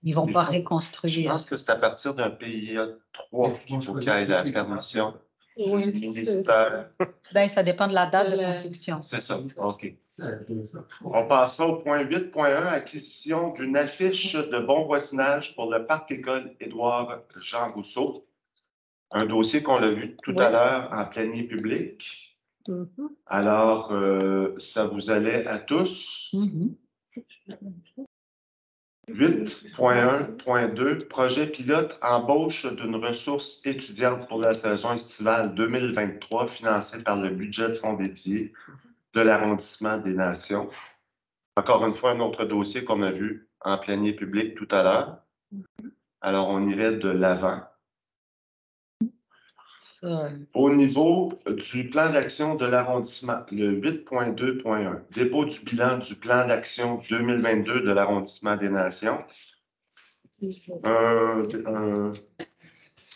ne vont pas reconstruire. Je pense que c'est à partir d'un PIA 3 qu'il faut qu'il y ait la permission du ministère. Bien, ça dépend de la date de construction. C'est ça, OK. On passera au point 8.1, acquisition d'une affiche de bon voisinage pour le parc école Édouard-Jean Rousseau. Un dossier qu'on a vu tout à l'heure en plénier public. Alors, ça vous allait à tous. 8.1.2, projet pilote embauche d'une ressource étudiante pour la saison estivale 2023 financée par le budget de fonds dédié de l'arrondissement des Nations. Encore une fois, un autre dossier qu'on a vu en plénier public tout à l'heure. Alors, on irait de l'avant. Au niveau du plan d'action de l'arrondissement, le 8.2.1, dépôt du bilan du plan d'action 2022 de l'arrondissement des Nations. Un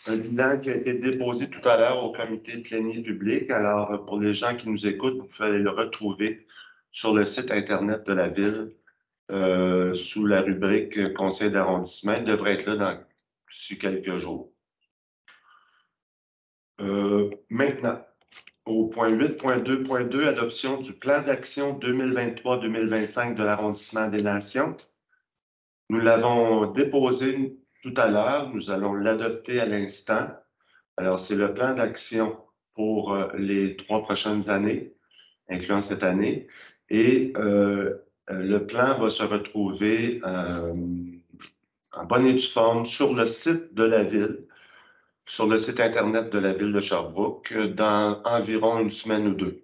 bilan qui a été déposé tout à l'heure au comité plénier public. Alors, pour les gens qui nous écoutent, vous pouvez aller le retrouver sur le site Internet de la Ville sous la rubrique Conseil d'arrondissement. Il devrait être là d'ici quelques jours. Maintenant, au point 8.2.2, adoption du plan d'action 2023-2025 de l'arrondissement des Nations. Nous l'avons déposé tout à l'heure, nous allons l'adopter à l'instant. Alors, c'est le plan d'action pour les 3 prochaines années, incluant cette année. Et le plan va se retrouver en bonne et due forme sur le site de la Ville, sur le site Internet de la Ville de Sherbrooke, dans environ une semaine ou 2.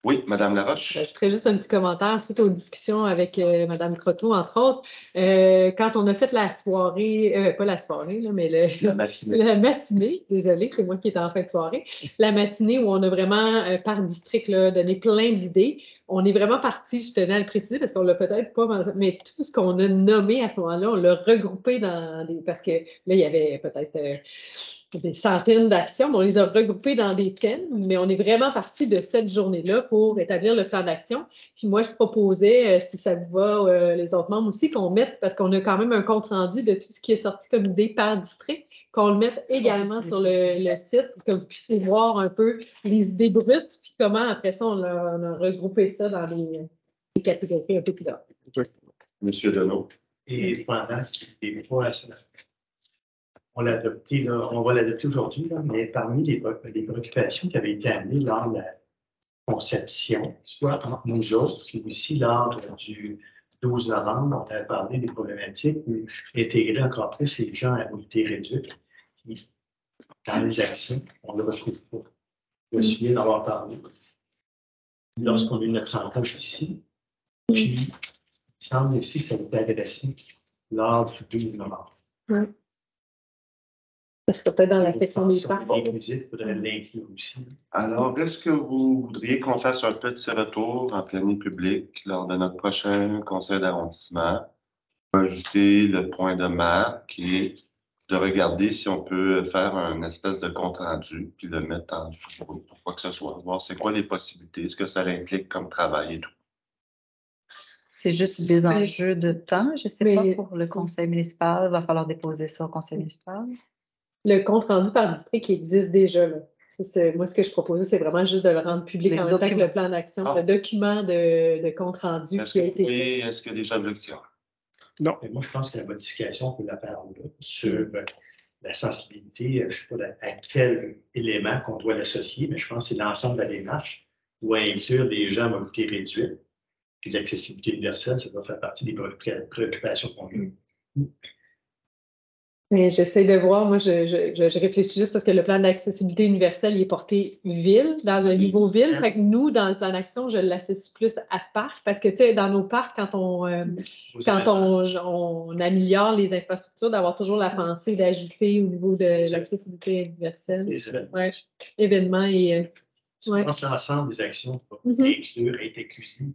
Oui, Mme Laroche? Je ferai juste un petit commentaire suite aux discussions avec Mme Croteau, entre autres. Quand on a fait la soirée, pas la soirée, là, mais la matinée, désolée, c'est moi qui étais en fin de soirée, la matinée où on a vraiment, par district, là, donné plein d'idées. On est vraiment parti, je tenais à le préciser, parce qu'on l'a peut-être pas, mais tout ce qu'on a nommé à ce moment-là, on l'a regroupé dans des... Parce que là, il y avait peut-être des centaines d'actions, mais on les a regroupées dans des thèmes, mais on est vraiment parti de cette journée-là pour établir le plan d'action. Puis moi, je proposais, si ça vous va, les autres membres aussi, qu'on mette, parce qu'on a quand même un compte-rendu de tout ce qui est sorti comme idée par district, qu'on le mette également sur le site pour que vous puissiez voir un peu les idées brutes, puis comment, après ça, on a regroupé ça dans des catégories un peu plus là. Monsieur Deneau. Et pendant les points, on l'a adopté, là, on va l'adopter aujourd'hui, mais parmi les préoccupations qui avaient été amenées lors de la conception, soit entre nous autres, puis aussi lors du 12 novembre, on a parlé des problématiques où intégrer encore plus les gens à mobilité réduite, qui, dans les actions, on ne le retrouve pas. Je me souviens d'avoir parlé lorsqu'on a eu notre rencontre ici, puis semble aussi que ça a été adressé lors du 12 novembre. Ouais. Ça serait peut-être dans la section des parcs. Il faudrait l'inclure aussi. Alors, est-ce que vous voudriez qu'on fasse un petit retour en planning public lors de notre prochain conseil d'arrondissement? Ajouter le point de marque qui est de regarder si on peut faire un espèce de compte rendu puis le mettre en sous-groupe pour quoi que ce soit, voir c'est quoi les possibilités, ce que ça implique comme travail et tout. C'est juste des enjeux de temps, je ne sais pas, pour le conseil municipal. Il va falloir déposer ça au conseil municipal. Le compte rendu par district qui existe déjà, là. Moi, ce que je proposais, c'est vraiment juste de le rendre public en même temps que le plan d'action, le document de compte rendu qui a été. Est-ce qu'il y a des objections? Non. Mais moi, je pense que la modification, on peut la faire là, sur la sensibilité, je ne sais pas à quel élément qu'on doit l'associer, mais je pense que c'est l'ensemble de la démarche doit inclure des gens à mobilité réduite. Puis l'accessibilité universelle, ça doit faire partie des préoccupations qu'on a. J'essaie de voir, moi, je réfléchis juste parce que le plan d'accessibilité universelle, il est porté ville, dans un niveau ville. Fait que nous, dans le plan d'action, je l'associe plus à parc parce que, tu sais, dans nos parcs, quand on améliore les infrastructures, d'avoir toujours la pensée d'ajouter au niveau de l'accessibilité universelle. Ouais, événements et. Je pense que l'ensemble des actions pour inclure, être inclusive,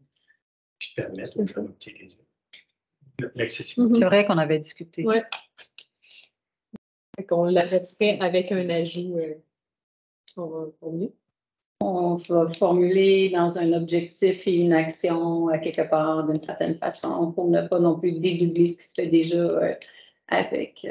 puis permettre aux gens de l'accessibilité. C'est vrai qu'on avait discuté. Ouais. Qu'on l'ajouterait avec un ajout on va formuler dans un objectif et une action à quelque part d'une certaine façon pour ne pas non plus dédoubler ce qui se fait déjà avec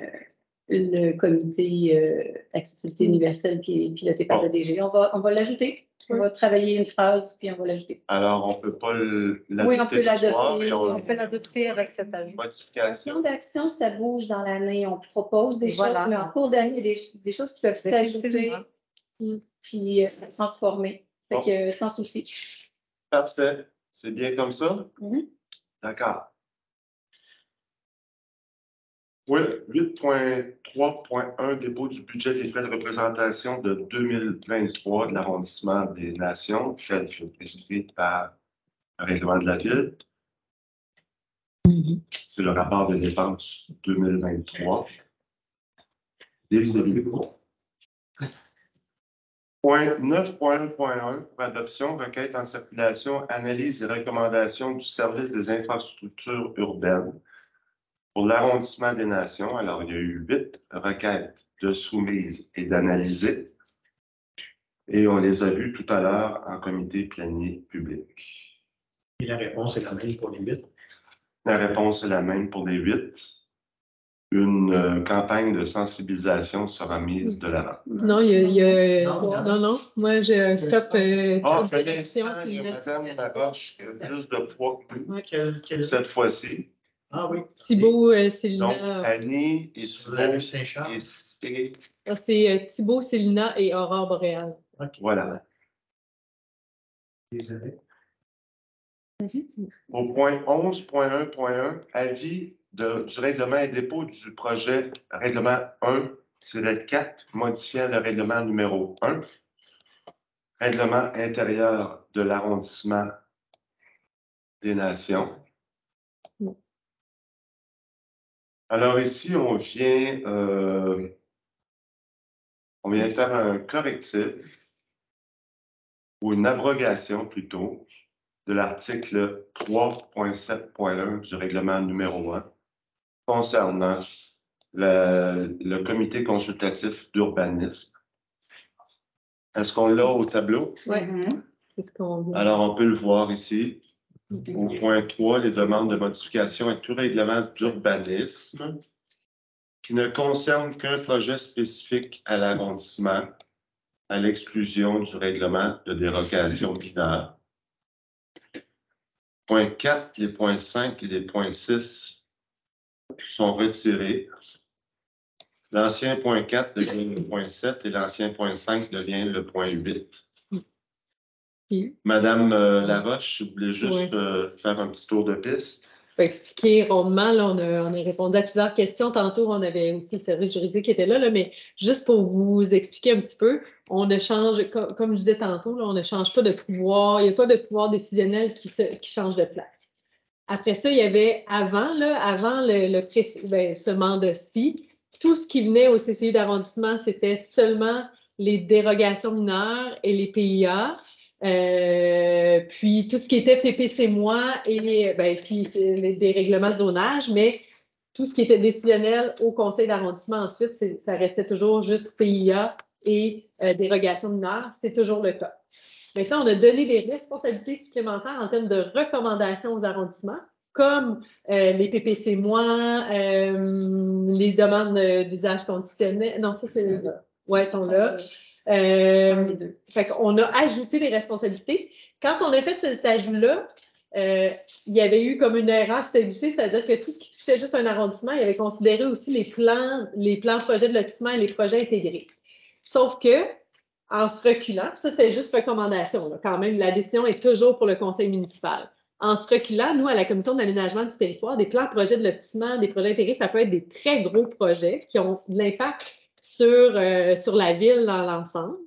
le comité d'accessibilité universelle qui est piloté par le DG. On va l'ajouter. On va travailler une phrase, puis on va l'ajouter. Alors, on ne peut pas l'adopter. Oui, on peut l'adopter. On peut l'adopter avec cet ajout. Modification. Le plan d'action, ça bouge dans l'année. On propose des choses, mais en cours d'année, il y a des choses qui peuvent s'ajouter puis transformer. Fait que sans souci. Parfait. C'est bien comme ça? D'accord. Oui, 8.3.1, dépôt du budget des frais de représentation de 2023 de l'arrondissement des Nations, prescrit par le règlement de la ville. C'est le rapport de dépenses 2023. Désolé. Point 9.1.1 pour adoption, requête en circulation, analyse et recommandations du service des infrastructures urbaines. Pour l'arrondissement des Nations, alors il y a eu 8 requêtes de soumises et d'analysées. Et on les a vues tout à l'heure en comité planier public. Et la réponse est la même pour les 8? La réponse est la même pour les 8. Une campagne de sensibilisation sera mise de l'avant. Non, il y a non. Moi, j'ai un stop. Il y a Madame Laroche qui a plus de poids que nous, cette fois-ci. Ah oui. Thibault, Célina. Donc, Annie et Thibault Saint-Charles. C'est Thibault, Célina et Aurore Boréal. Okay. Voilà. Désolé. Au point 11.1.1, avis du règlement et dépôt du projet règlement 1-4 modifiant le règlement numéro 1, règlement intérieur de l'arrondissement des Nations. Alors ici, on vient faire un correctif ou une abrogation plutôt de l'article 3.7.1 du règlement numéro 1 concernant le comité consultatif d'urbanisme. Est-ce qu'on l'a au tableau? Oui, c'est ce qu'on voit. Alors, on peut le voir ici. Au point 3, les demandes de modification et tout règlement d'urbanisme qui ne concerne qu'un projet spécifique à l'arrondissement, à l'exclusion du règlement de dérogation mineure. Point 4, les points 5 et les points 6 sont retirés. L'ancien point 4 devient le point 7 et l'ancien point 5 devient le point 8. Madame Laroche, si vous voulez juste faire un petit tour de piste. Pour expliquer rondement, là, on a répondu à plusieurs questions. Tantôt, on avait aussi le service juridique qui était là, mais juste pour vous expliquer un petit peu, on ne change, comme je disais tantôt, là, on ne change pas de pouvoir, il n'y a pas de pouvoir décisionnel qui change de place. Après ça, il y avait avant ce mandat-ci, tout ce qui venait au CCU d'arrondissement, c'était seulement les dérogations mineures et les PIA. Puis tout ce qui était PPC-moi et puis des règlements de zonage, mais tout ce qui était décisionnel au conseil d'arrondissement ensuite, ça restait toujours juste PIA et dérogation mineure. C'est toujours le cas. Maintenant, on a donné des responsabilités supplémentaires en termes de recommandations aux arrondissements, comme les PPC-moi, les demandes d'usage conditionnel. Non, ça, c'est là. Oui, sont là. Fait qu'on a ajouté des responsabilités. Quand on a fait cet ajout-là, il y avait eu comme une erreur qui s'est glissée, c'est-à-dire que tout ce qui touchait juste un arrondissement, il avait considéré aussi les plans projets de lotissement et les projets intégrés. Sauf que, en se reculant, ça c'était juste recommandation, là, quand même, la décision est toujours pour le conseil municipal. En se reculant, nous, à la commission de l'aménagement du territoire, des plans projets de lotissement, des projets intégrés, ça peut être des très gros projets qui ont de l'impact sur la ville dans l'ensemble.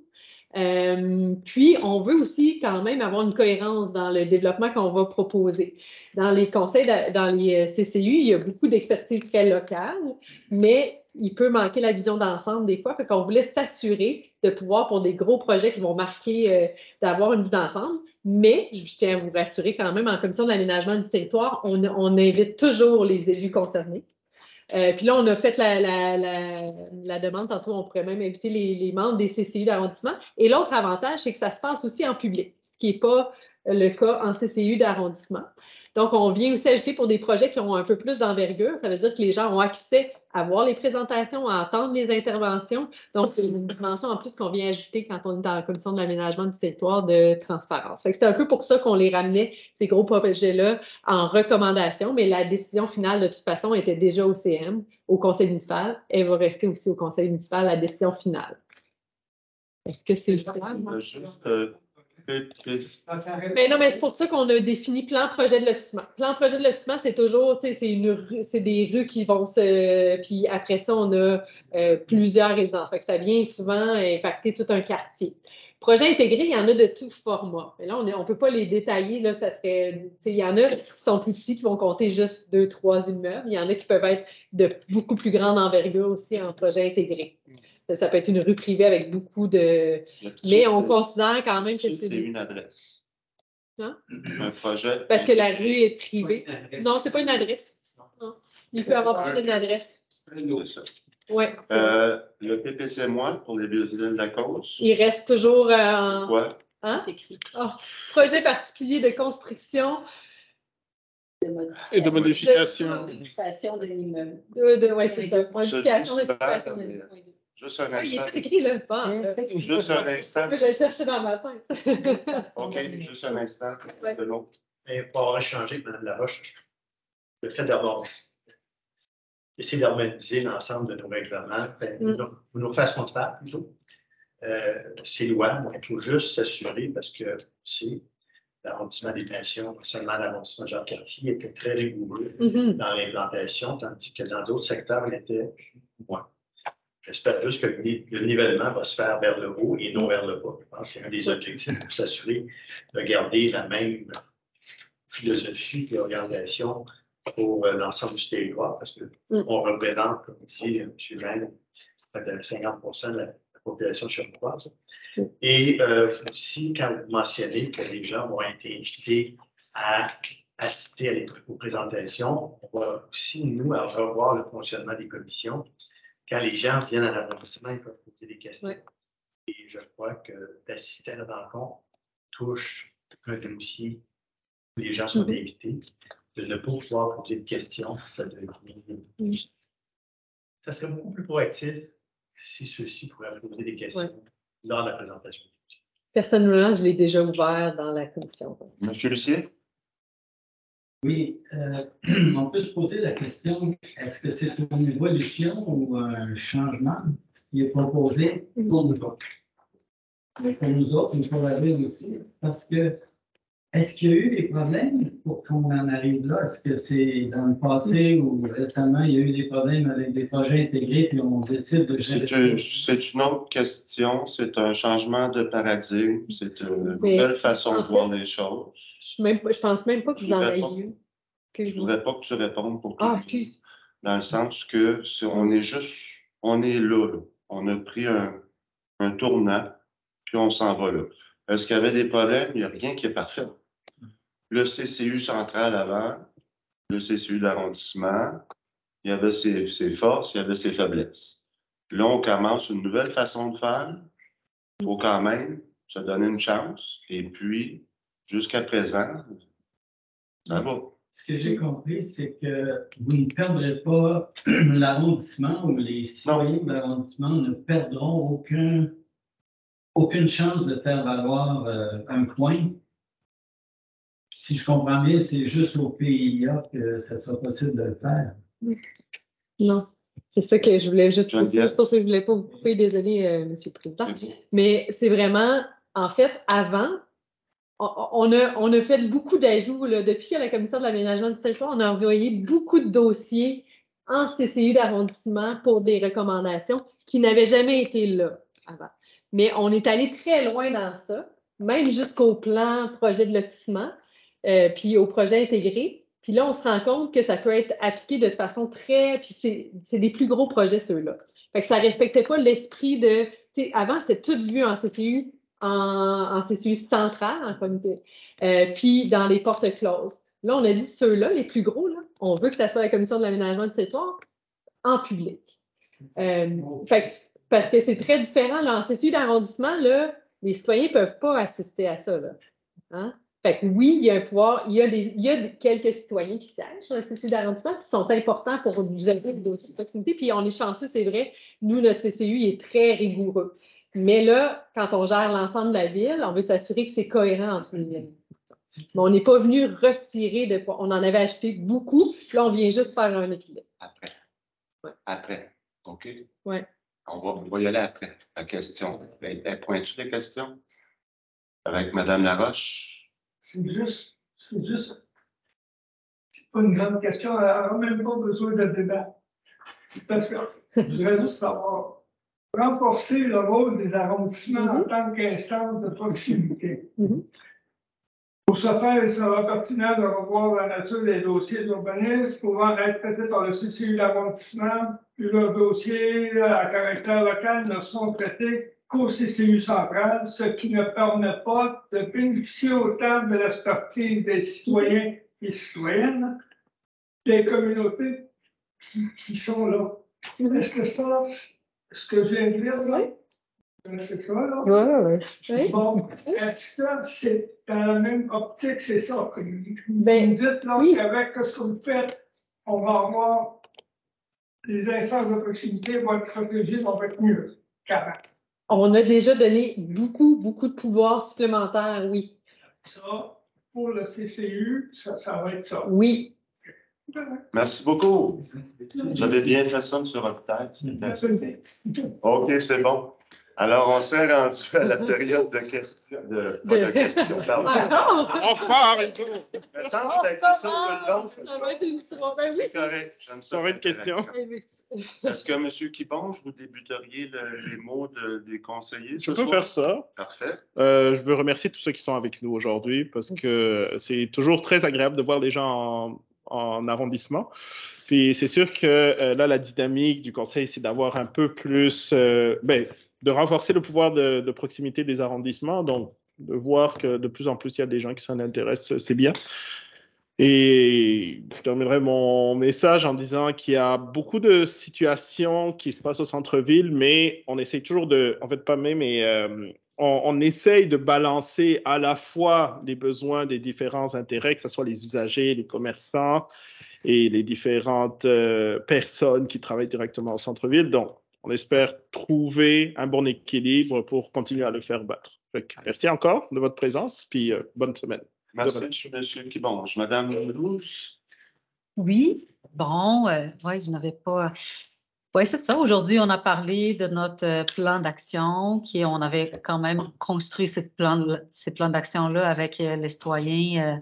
Puis, on veut aussi quand même avoir une cohérence dans le développement qu'on va proposer. Dans les conseils, dans les CCU, il y a beaucoup d'expertise très locale, mais il peut manquer la vision d'ensemble des fois. Fait qu'on voulait s'assurer de pouvoir, pour des gros projets qui vont marquer, d'avoir une vue d'ensemble. Mais, je tiens à vous rassurer quand même, en commission de l'aménagement du territoire, on invite toujours les élus concernés. Puis là, on a fait la demande. Tantôt, on pourrait même inviter les membres des CCU d'arrondissement. Et l'autre avantage, c'est que ça se passe aussi en public, ce qui n'est pas le cas en CCU d'arrondissement. Donc, on vient aussi ajouter pour des projets qui ont un peu plus d'envergure. Ça veut dire que les gens ont accès à voir les présentations, à entendre les interventions. Donc, c'est une dimension en plus qu'on vient ajouter quand on est dans la commission de l'aménagement du territoire de transparence. Fait que c'est un peu pour ça qu'on les ramenait, ces gros projets-là, en recommandation, mais la décision finale, de toute façon, était déjà au CM, au conseil municipal. Elle va rester aussi au conseil municipal, la décision finale. Est-ce que c'est mais non, mais c'est pour ça qu'on a défini plan projet de lotissement. Plan projet de lotissement, c'est toujours, c'est des rues qui vont se... Puis après ça, on a plusieurs résidences. Fait que ça vient souvent impacter tout un quartier. Projet intégré, il y en a de tout format. Mais là, on ne peut pas les détailler. Là, ça serait... Il y en a qui sont plus petits, qui vont compter juste 2, 3 immeubles. Il y en a qui peuvent être de beaucoup plus grande envergure aussi en projet intégré. Ça peut être une rue privée avec beaucoup de... Mais on considère quand même que c'est une adresse. Hein? Un projet. Parce que la rue est privée. Non, c'est pas une adresse. Non. Il peut avoir plus d'une adresse. C'est ça. Oui. Le PPC-moi pour les buildings de la cause. Il reste toujours en... Quoi? Hein? Oh, projet particulier de construction. Et de modification. De modification d'un immeuble. Oui, c'est ça. Modification, modification d'un immeuble. Juste un instant. Il est tout écrit là, pas. Juste un instant. Je vais chercher dans ma tête. OK, juste un instant. De l'autre. Mais pour avoir échangé avec Mme Laroche, le fait d'avoir essayé d'harmoniser l'ensemble de nos règlements, nos façons de faire plutôt, ces lois, il faut juste s'assurer parce que c'est l'arrondissement des pensions, seulement l'arrondissement de Jean-Cartier était très rigoureux dans l'implantation, tandis que dans d'autres secteurs, il était moins. J'espère juste que le nivellement va se faire vers le haut et non vers le bas. Je pense que c'est un des objectifs pour s'assurer de garder la même philosophie et orientation pour l'ensemble du territoire, parce qu'on représente, comme dit M. Jeanne, près de 50% de la population de Chambouoise. Et aussi, quand vous mentionnez que les gens vont être invités à assister aux présentations, on va aussi, nous, à revoir le fonctionnement des commissions. Quand les gens viennent à l'arrondissement, ils peuvent poser des questions. Oui. Et je crois que d'assister à la rencontre touche un dossier où les gens sont invités. De ne pas pouvoir poser de questions, ça serait beaucoup plus proactif si ceux-ci pourraient poser des questions lors de la présentation. Personnellement, je l'ai déjà ouvert dans la commission. Monsieur Lucier? Oui, on peut se poser la question, est-ce que c'est une évolution ou un changement qui est proposé pour nous autres? Pour nous autres, mais pour la ville aussi, parce que est-ce qu'il y a eu des problèmes pour qu'on en arrive là? Est-ce que c'est dans le passé ou récemment, il y a eu des problèmes avec des projets intégrés puis on décide de gérer? C'est une autre question. C'est un changement de paradigme. C'est une nouvelle façon de voir les choses. Je pense même pas que vous en ayez eu. Je ne voudrais pas que tu répondes pour tout Ah, le monde, excuse. dans le sens que on est là. On a pris un tournant, puis on s'en va là. Est-ce qu'il y avait des problèmes? Il n'y a rien qui est parfait. Le CCU central avant, le CCU d'arrondissement, il y avait ses forces, il y avait ses faiblesses. Là, on commence une nouvelle façon de faire. Il faut quand même se donner une chance. Et puis, jusqu'à présent, ça va. Ce que j'ai compris, c'est que vous ne perdrez pas l'arrondissement ou les citoyens de l'arrondissement ne perdront aucune chance de faire valoir un point. Si je comprends bien, c'est juste au PIA que ça sera possible de le faire. Non. C'est ça que je voulais juste Geneviève. préciser. C'est pour ça que je ne voulais pas vous couper. Désolé, M. le Président. Mais c'est vraiment, en fait, avant, on a fait beaucoup d'ajouts. Depuis que la Commission de l'aménagement du territoire, on a envoyé beaucoup de dossiers en CCU d'arrondissement pour des recommandations qui n'avaient jamais été là avant. Mais on est allé très loin dans ça, même jusqu'au plan projet de lotissement, puis au projet intégré. Puis là, on se rend compte que ça peut être appliqué de façon très... Puis c'est des plus gros projets, ceux-là. Fait que ça ne respectait pas l'esprit de... Tu sais, avant, c'était tout vu en CCU, en CCU central, en comité, puis dans les portes closes. Là, on a dit ceux-là, les plus gros, là, on veut que ça soit la Commission de l'aménagement du territoire en public. Fait que, parce que c'est très différent. Là, en CCU d'arrondissement, là, les citoyens ne peuvent pas assister à ça. Là. Hein? Fait que oui, il y a un pouvoir, il y a quelques citoyens qui siègent sur le CCU d'arrondissement qui sont importants pour gérer le dossier de proximité. Puis on est chanceux, c'est vrai. Nous, notre CCU il est très rigoureux. Mais là, quand on gère l'ensemble de la ville, on veut s'assurer que c'est cohérent entre les villes. Mais on n'est pas venu retirer de quoi. On en avait acheté beaucoup. Là, on vient juste faire un équilibre. Après. Ouais. Après. OK? Oui. On va y aller après. La question. Elle pointe-tu les questions? Avec Mme Laroche? C'est pas une grande question, elle n'a même pas besoin de débat. Parce que je voudrais juste savoir, renforcer le rôle des arrondissements en tant qu'instance de proximité. Pour ce faire, il sera pertinent de revoir la nature des dossiers d'urbanisme pouvant être traités par le CCU d'arrondissement, puis leurs dossiers à caractère local ne sont traités qu'au CCU central, ce qui ne permet pas de bénéficier autant de l'expertise des citoyens et citoyennes, des communautés qui sont là. Est-ce que ça, ce que je viens de dire, là, c'est ça, là? Oui. Bon, est-ce que c'est dans la même optique, c'est ça que vous Ben, dites, là, oui. qu'avec ce que vous faites, on va avoir les instances de proximité vont être protégées, vont être mieux qu'avant. On a déjà donné beaucoup de pouvoirs supplémentaires, oui. Ça, pour le CCU, ça va être ça. Oui. Merci beaucoup. Vous avez bien fait ça, M. Robitaille. Merci. OK, c'est bon. Alors, on s'est rendu à la période de questions. Pas de questions, pardon. On repart et tout. Il me semble que la question tout le long, Ça va être une soirée. c'est correct. J'aime Ça va être question. Est-ce que, M. Kibonge, vous débuteriez les mots des conseillers Je ce peux soir? faire ça. Parfait. Je veux remercier tous ceux qui sont avec nous aujourd'hui parce que c'est toujours très agréable de voir les gens en arrondissement. Puis c'est sûr que là, la dynamique du conseil, c'est d'avoir un peu plus, de renforcer le pouvoir de proximité des arrondissements. Donc, de voir que de plus en plus, il y a des gens qui s'en intéressent, c'est bien. Et je terminerai mon message en disant qu'il y a beaucoup de situations qui se passent au centre-ville, mais on essaye toujours en fait pas mais on essaye de balancer à la fois les besoins des différents intérêts, que ce soit les usagers, les commerçants et les différentes personnes qui travaillent directement au centre-ville. Donc, on espère trouver un bon équilibre pour continuer à le faire battre. Merci encore de votre présence, puis bonne semaine. Merci, M. Kibonge. Mme Lelouch? Oui, bon, je n'avais pas... Oui, c'est ça. Aujourd'hui, on a parlé de notre plan d'action, on avait quand même construit ces plans d'action-là avec les citoyens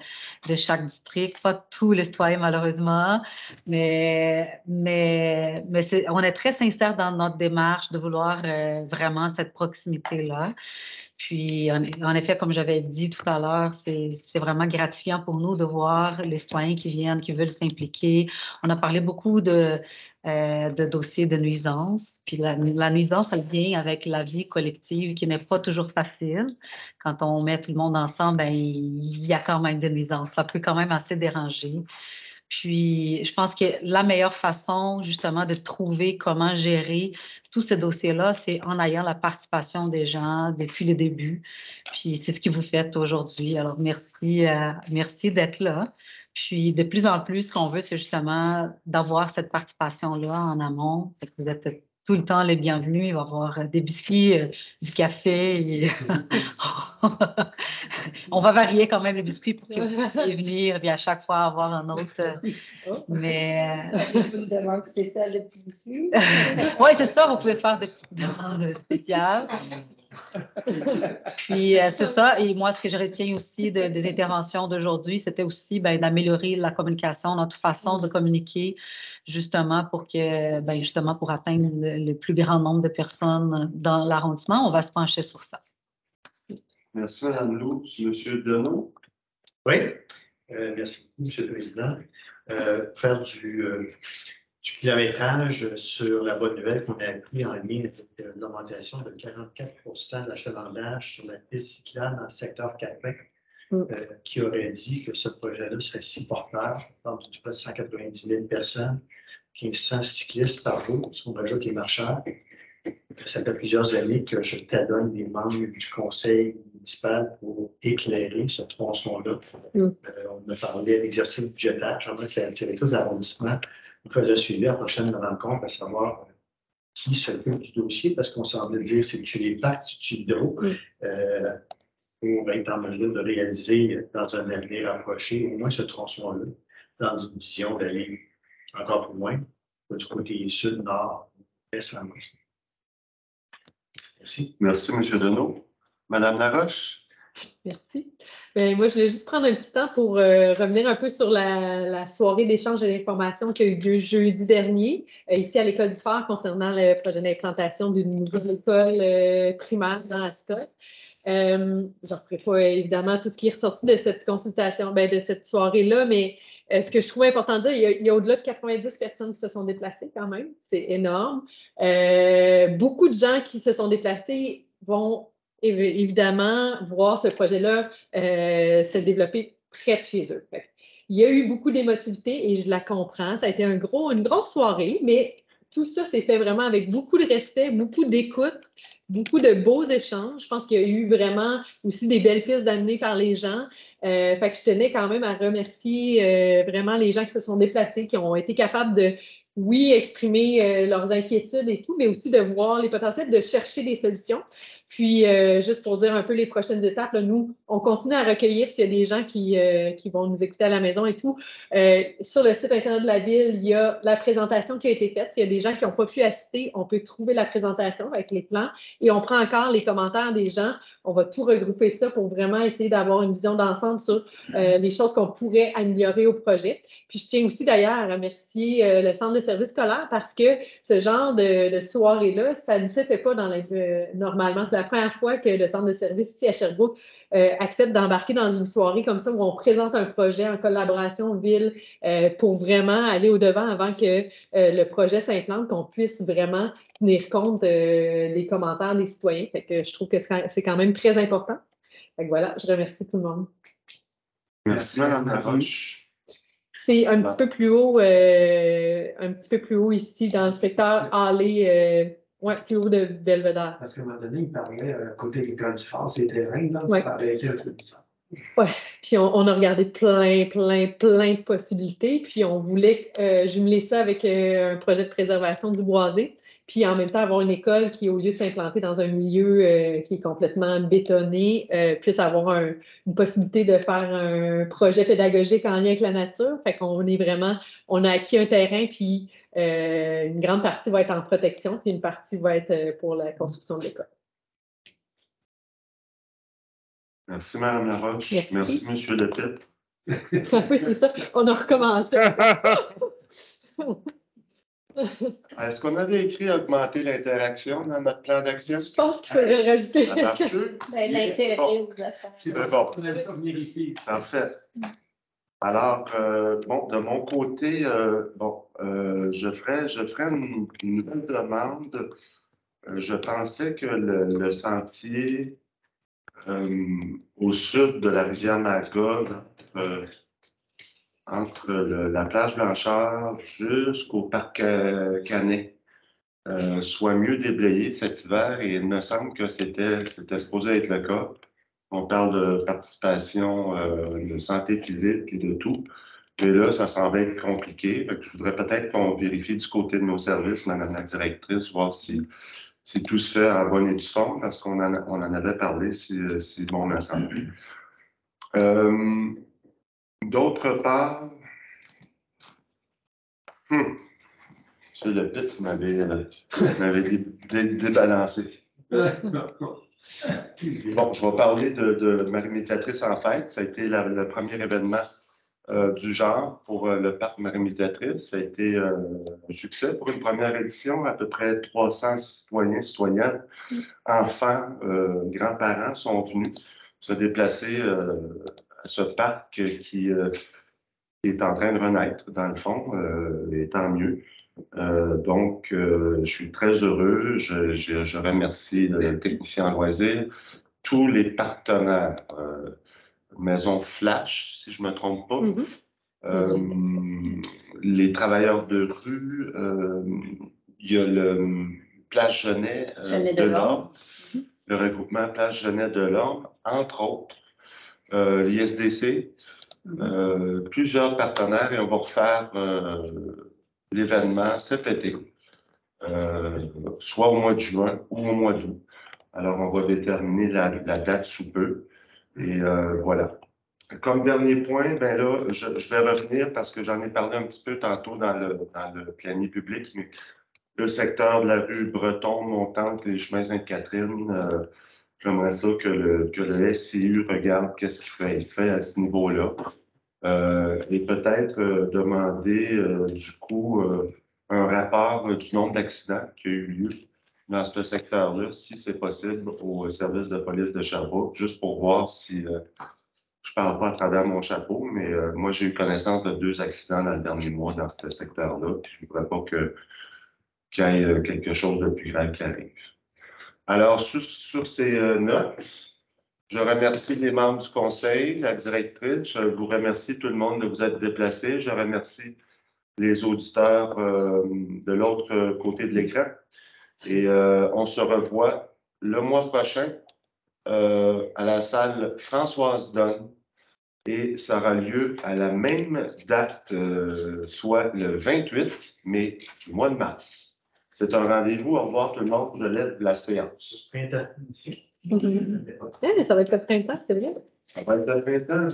de chaque district. Pas tous les citoyens, malheureusement, mais on est très sincère dans notre démarche de vouloir vraiment cette proximité-là. Puis, en effet, comme j'avais dit tout à l'heure, c'est vraiment gratifiant pour nous de voir les citoyens qui viennent, qui veulent s'impliquer. On a parlé beaucoup de dossiers de nuisance. Puis la nuisance, elle vient avec la vie collective qui n'est pas toujours facile. Quand on met tout le monde ensemble, ben, il y a quand même des nuisances. Ça peut quand même assez déranger. Puis, je pense que la meilleure façon, justement, de trouver comment gérer tous ces dossiers-là, c'est en ayant la participation des gens depuis le début. Puis, c'est ce que vous faites aujourd'hui. Alors, merci, merci d'être là. Puis, de plus en plus, ce qu'on veut, c'est justement d'avoir cette participation-là en amont. Fait que vous êtes tout le temps les bienvenus. Il va y avoir des biscuits, du café. Et on va varier quand même les biscuits pour que vous puissiez venir et à chaque fois avoir un autre. Mais. Une demande spéciale de petits biscuits. Oui, c'est ça, vous pouvez faire des petites demandes spéciales. Puis c'est ça. Et moi, ce que je retiens aussi des interventions d'aujourd'hui, c'était aussi d'améliorer la communication, notre façon de communiquer, justement pour atteindre le plus grand nombre de personnes dans l'arrondissement. On va se pencher sur ça. Merci, Mme Lou. Monsieur Deneau? Oui, merci, M. le Président. Faire du kilométrage sur la bonne nouvelle qu'on a appris en ligne avec l'augmentation de 44 de l'achalandage sur la piste cyclable dans le secteur 4 qui aurait dit que ce projet-là serait si porteur. Je parle de tout près de 190 000 personnes, 1500 cyclistes par jour, son projet qui est marcheur. Ça fait plusieurs années que je t'adonne des membres du conseil municipal pour éclairer ce tronçon-là. On a parlé de l'exercice budgétaire. J'aimerais que la directrice d'arrondissement nous fasse un suivi à la prochaine rencontre, à savoir qui s'occupe du dossier, parce qu'on semble dire c'est tu les parcs, tu l'hydro, pour être en mesure de réaliser dans un avenir approché au moins ce tronçon-là, dans une vision d'aller encore plus loin, du côté sud, nord, est, en ouest. Merci. Merci, M. Deneau. Madame Laroche? Merci. Bien, moi, je voulais juste prendre un petit temps pour revenir un peu sur la soirée d'échange de qui a eu lieu jeudi dernier, ici à l'École du Phare, concernant le projet d'implantation d'une nouvelle école primaire dans la Scott. Je ne referai pas évidemment tout ce qui est ressorti de cette consultation, de cette soirée-là, mais ce que je trouvais important de dire, il y a au-delà de 90 personnes qui se sont déplacées quand même, c'est énorme. Beaucoup de gens qui se sont déplacés vont évidemment voir ce projet-là se développer près de chez eux. Il y a eu beaucoup d'émotivité et je la comprends. Ça a été une grosse soirée, mais tout ça s'est fait vraiment avec beaucoup de respect, beaucoup d'écoute, beaucoup de beaux échanges. Je pense qu'il y a eu vraiment aussi des belles pistes d'amener par les gens. Fait que je tenais quand même à remercier vraiment les gens qui se sont déplacés, qui ont été capables de, oui, exprimer leurs inquiétudes et tout, mais aussi de voir les potentiels, de chercher des solutions. Puis, juste pour dire un peu les prochaines étapes, là, nous, on continue à recueillir s'il y a des gens qui vont nous écouter à la maison et tout. Sur le site Internet de la Ville, il y a la présentation qui a été faite. S'il y a des gens qui n'ont pas pu assister, on peut trouver la présentation avec les plans et on prend encore les commentaires des gens. On va tout regrouper ça pour vraiment essayer d'avoir une vision d'ensemble sur les choses qu'on pourrait améliorer au projet. Puis, je tiens aussi d'ailleurs à remercier le Centre de services scolaires parce que ce genre de soirée-là, ça ne se fait pas normalement. C'est la première fois que le centre de service ici à Sherbrooke accepte d'embarquer dans une soirée comme ça où on présente un projet en collaboration ville pour vraiment aller au-devant avant que le projet s'implante, qu'on puisse vraiment tenir compte des commentaires des citoyens. Fait que je trouve que c'est quand même très important. Fait que voilà, je remercie tout le monde. Merci, Mme Laroche. C'est un petit peu plus haut ici dans le secteur allée. Oui, plus haut de Belvedere. Parce qu'à un moment donné, il parlait côté de l'École du Phare, les terrains, là. Oui. Oui, puis on a regardé plein de possibilités, puis on voulait jumeler ça avec un projet de préservation du boisé, puis en même temps avoir une école qui, au lieu de s'implanter dans un milieu qui est complètement bétonné, puisse avoir une possibilité de faire un projet pédagogique en lien avec la nature. Fait qu'on on a acquis un terrain, puis une grande partie va être en protection, puis une partie va être pour la construction de l'école. Merci, Mme Laroche. Merci, M. Lepette. Oui, c'est ça. On a recommencé. Est-ce qu'on avait écrit augmenter l'interaction dans notre plan d'action? Je pense qu'il faudrait rajouter. Ça marche-tu? Ben, l'intérêt Bon. aux affaires. C'est bon. On va venir ici. Parfait. Alors, bon, de mon côté, je ferais une nouvelle demande. Je pensais que le sentier au sud de la rivière Magog, entre la plage Blanchard jusqu'au parc Canet, soit mieux déblayé cet hiver, et il me semble que c'était supposé être le cas. On parle de participation de santé publique et de tout. Et là, ça semble être compliqué. Fait que je voudrais peut-être qu'on vérifie du côté de nos services, Madame la directrice, voir si tout se fait en bonne et due forme, parce qu'on en avait parlé, si bon me semble. D'autre part, c'est le pit qui m'avait débalancé. Bon, je vais parler de ma médiatrice en fête. Ça a été le premier événement du genre pour le parc Marie-Médiatrice. Ça a été un succès pour une première édition. À peu près 300 citoyens, citoyennes, enfants, grands-parents sont venus se déplacer à ce parc qui est en train de renaître, dans le fond, et tant mieux. Donc, je suis très heureux. Je remercie le technicien en loisirs, tous les partenaires, Maison Flash, si je ne me trompe pas, les travailleurs de rue, il y a le Plage Genet de l'Orme, le regroupement Plage Genet de l'Orme, entre autres, l'ISDC, plusieurs partenaires, et on va refaire l'événement cet été, soit au mois de juin ou au mois d'août. Alors, on va déterminer la date sous peu. Et voilà. Comme dernier point, ben là, je vais revenir parce que j'en ai parlé un petit peu tantôt dans le planier public, mais le secteur de la rue Breton, Montante et chemin Sainte-Catherine, j'aimerais ça que le SCU regarde qu'est-ce qu'il fait à ce niveau-là. Et peut-être demander du coup un rapport du nombre d'accidents qui a eu lieu dans ce secteur-là, si c'est possible, au service de police de Sherbrooke, juste pour voir si, je ne parle pas à travers mon chapeau, mais moi j'ai eu connaissance de 2 accidents dans le dernier mois dans ce secteur-là, puis je ne voudrais pas qu'il y ait quelque chose de plus grave qui arrive. Alors, sur ces notes, je remercie les membres du conseil, la directrice. Je vous remercie tout le monde de vous être déplacés. Je remercie les auditeurs de l'autre côté de l'écran. Et on se revoit le mois prochain à la salle Françoise Donne. Et ça aura lieu à la même date, soit le 28 mai du mois de mars. C'est un rendez-vous. Au revoir tout le monde. Je lève la séance. Ça va être le printemps, c'est vrai. Ça va être le printemps.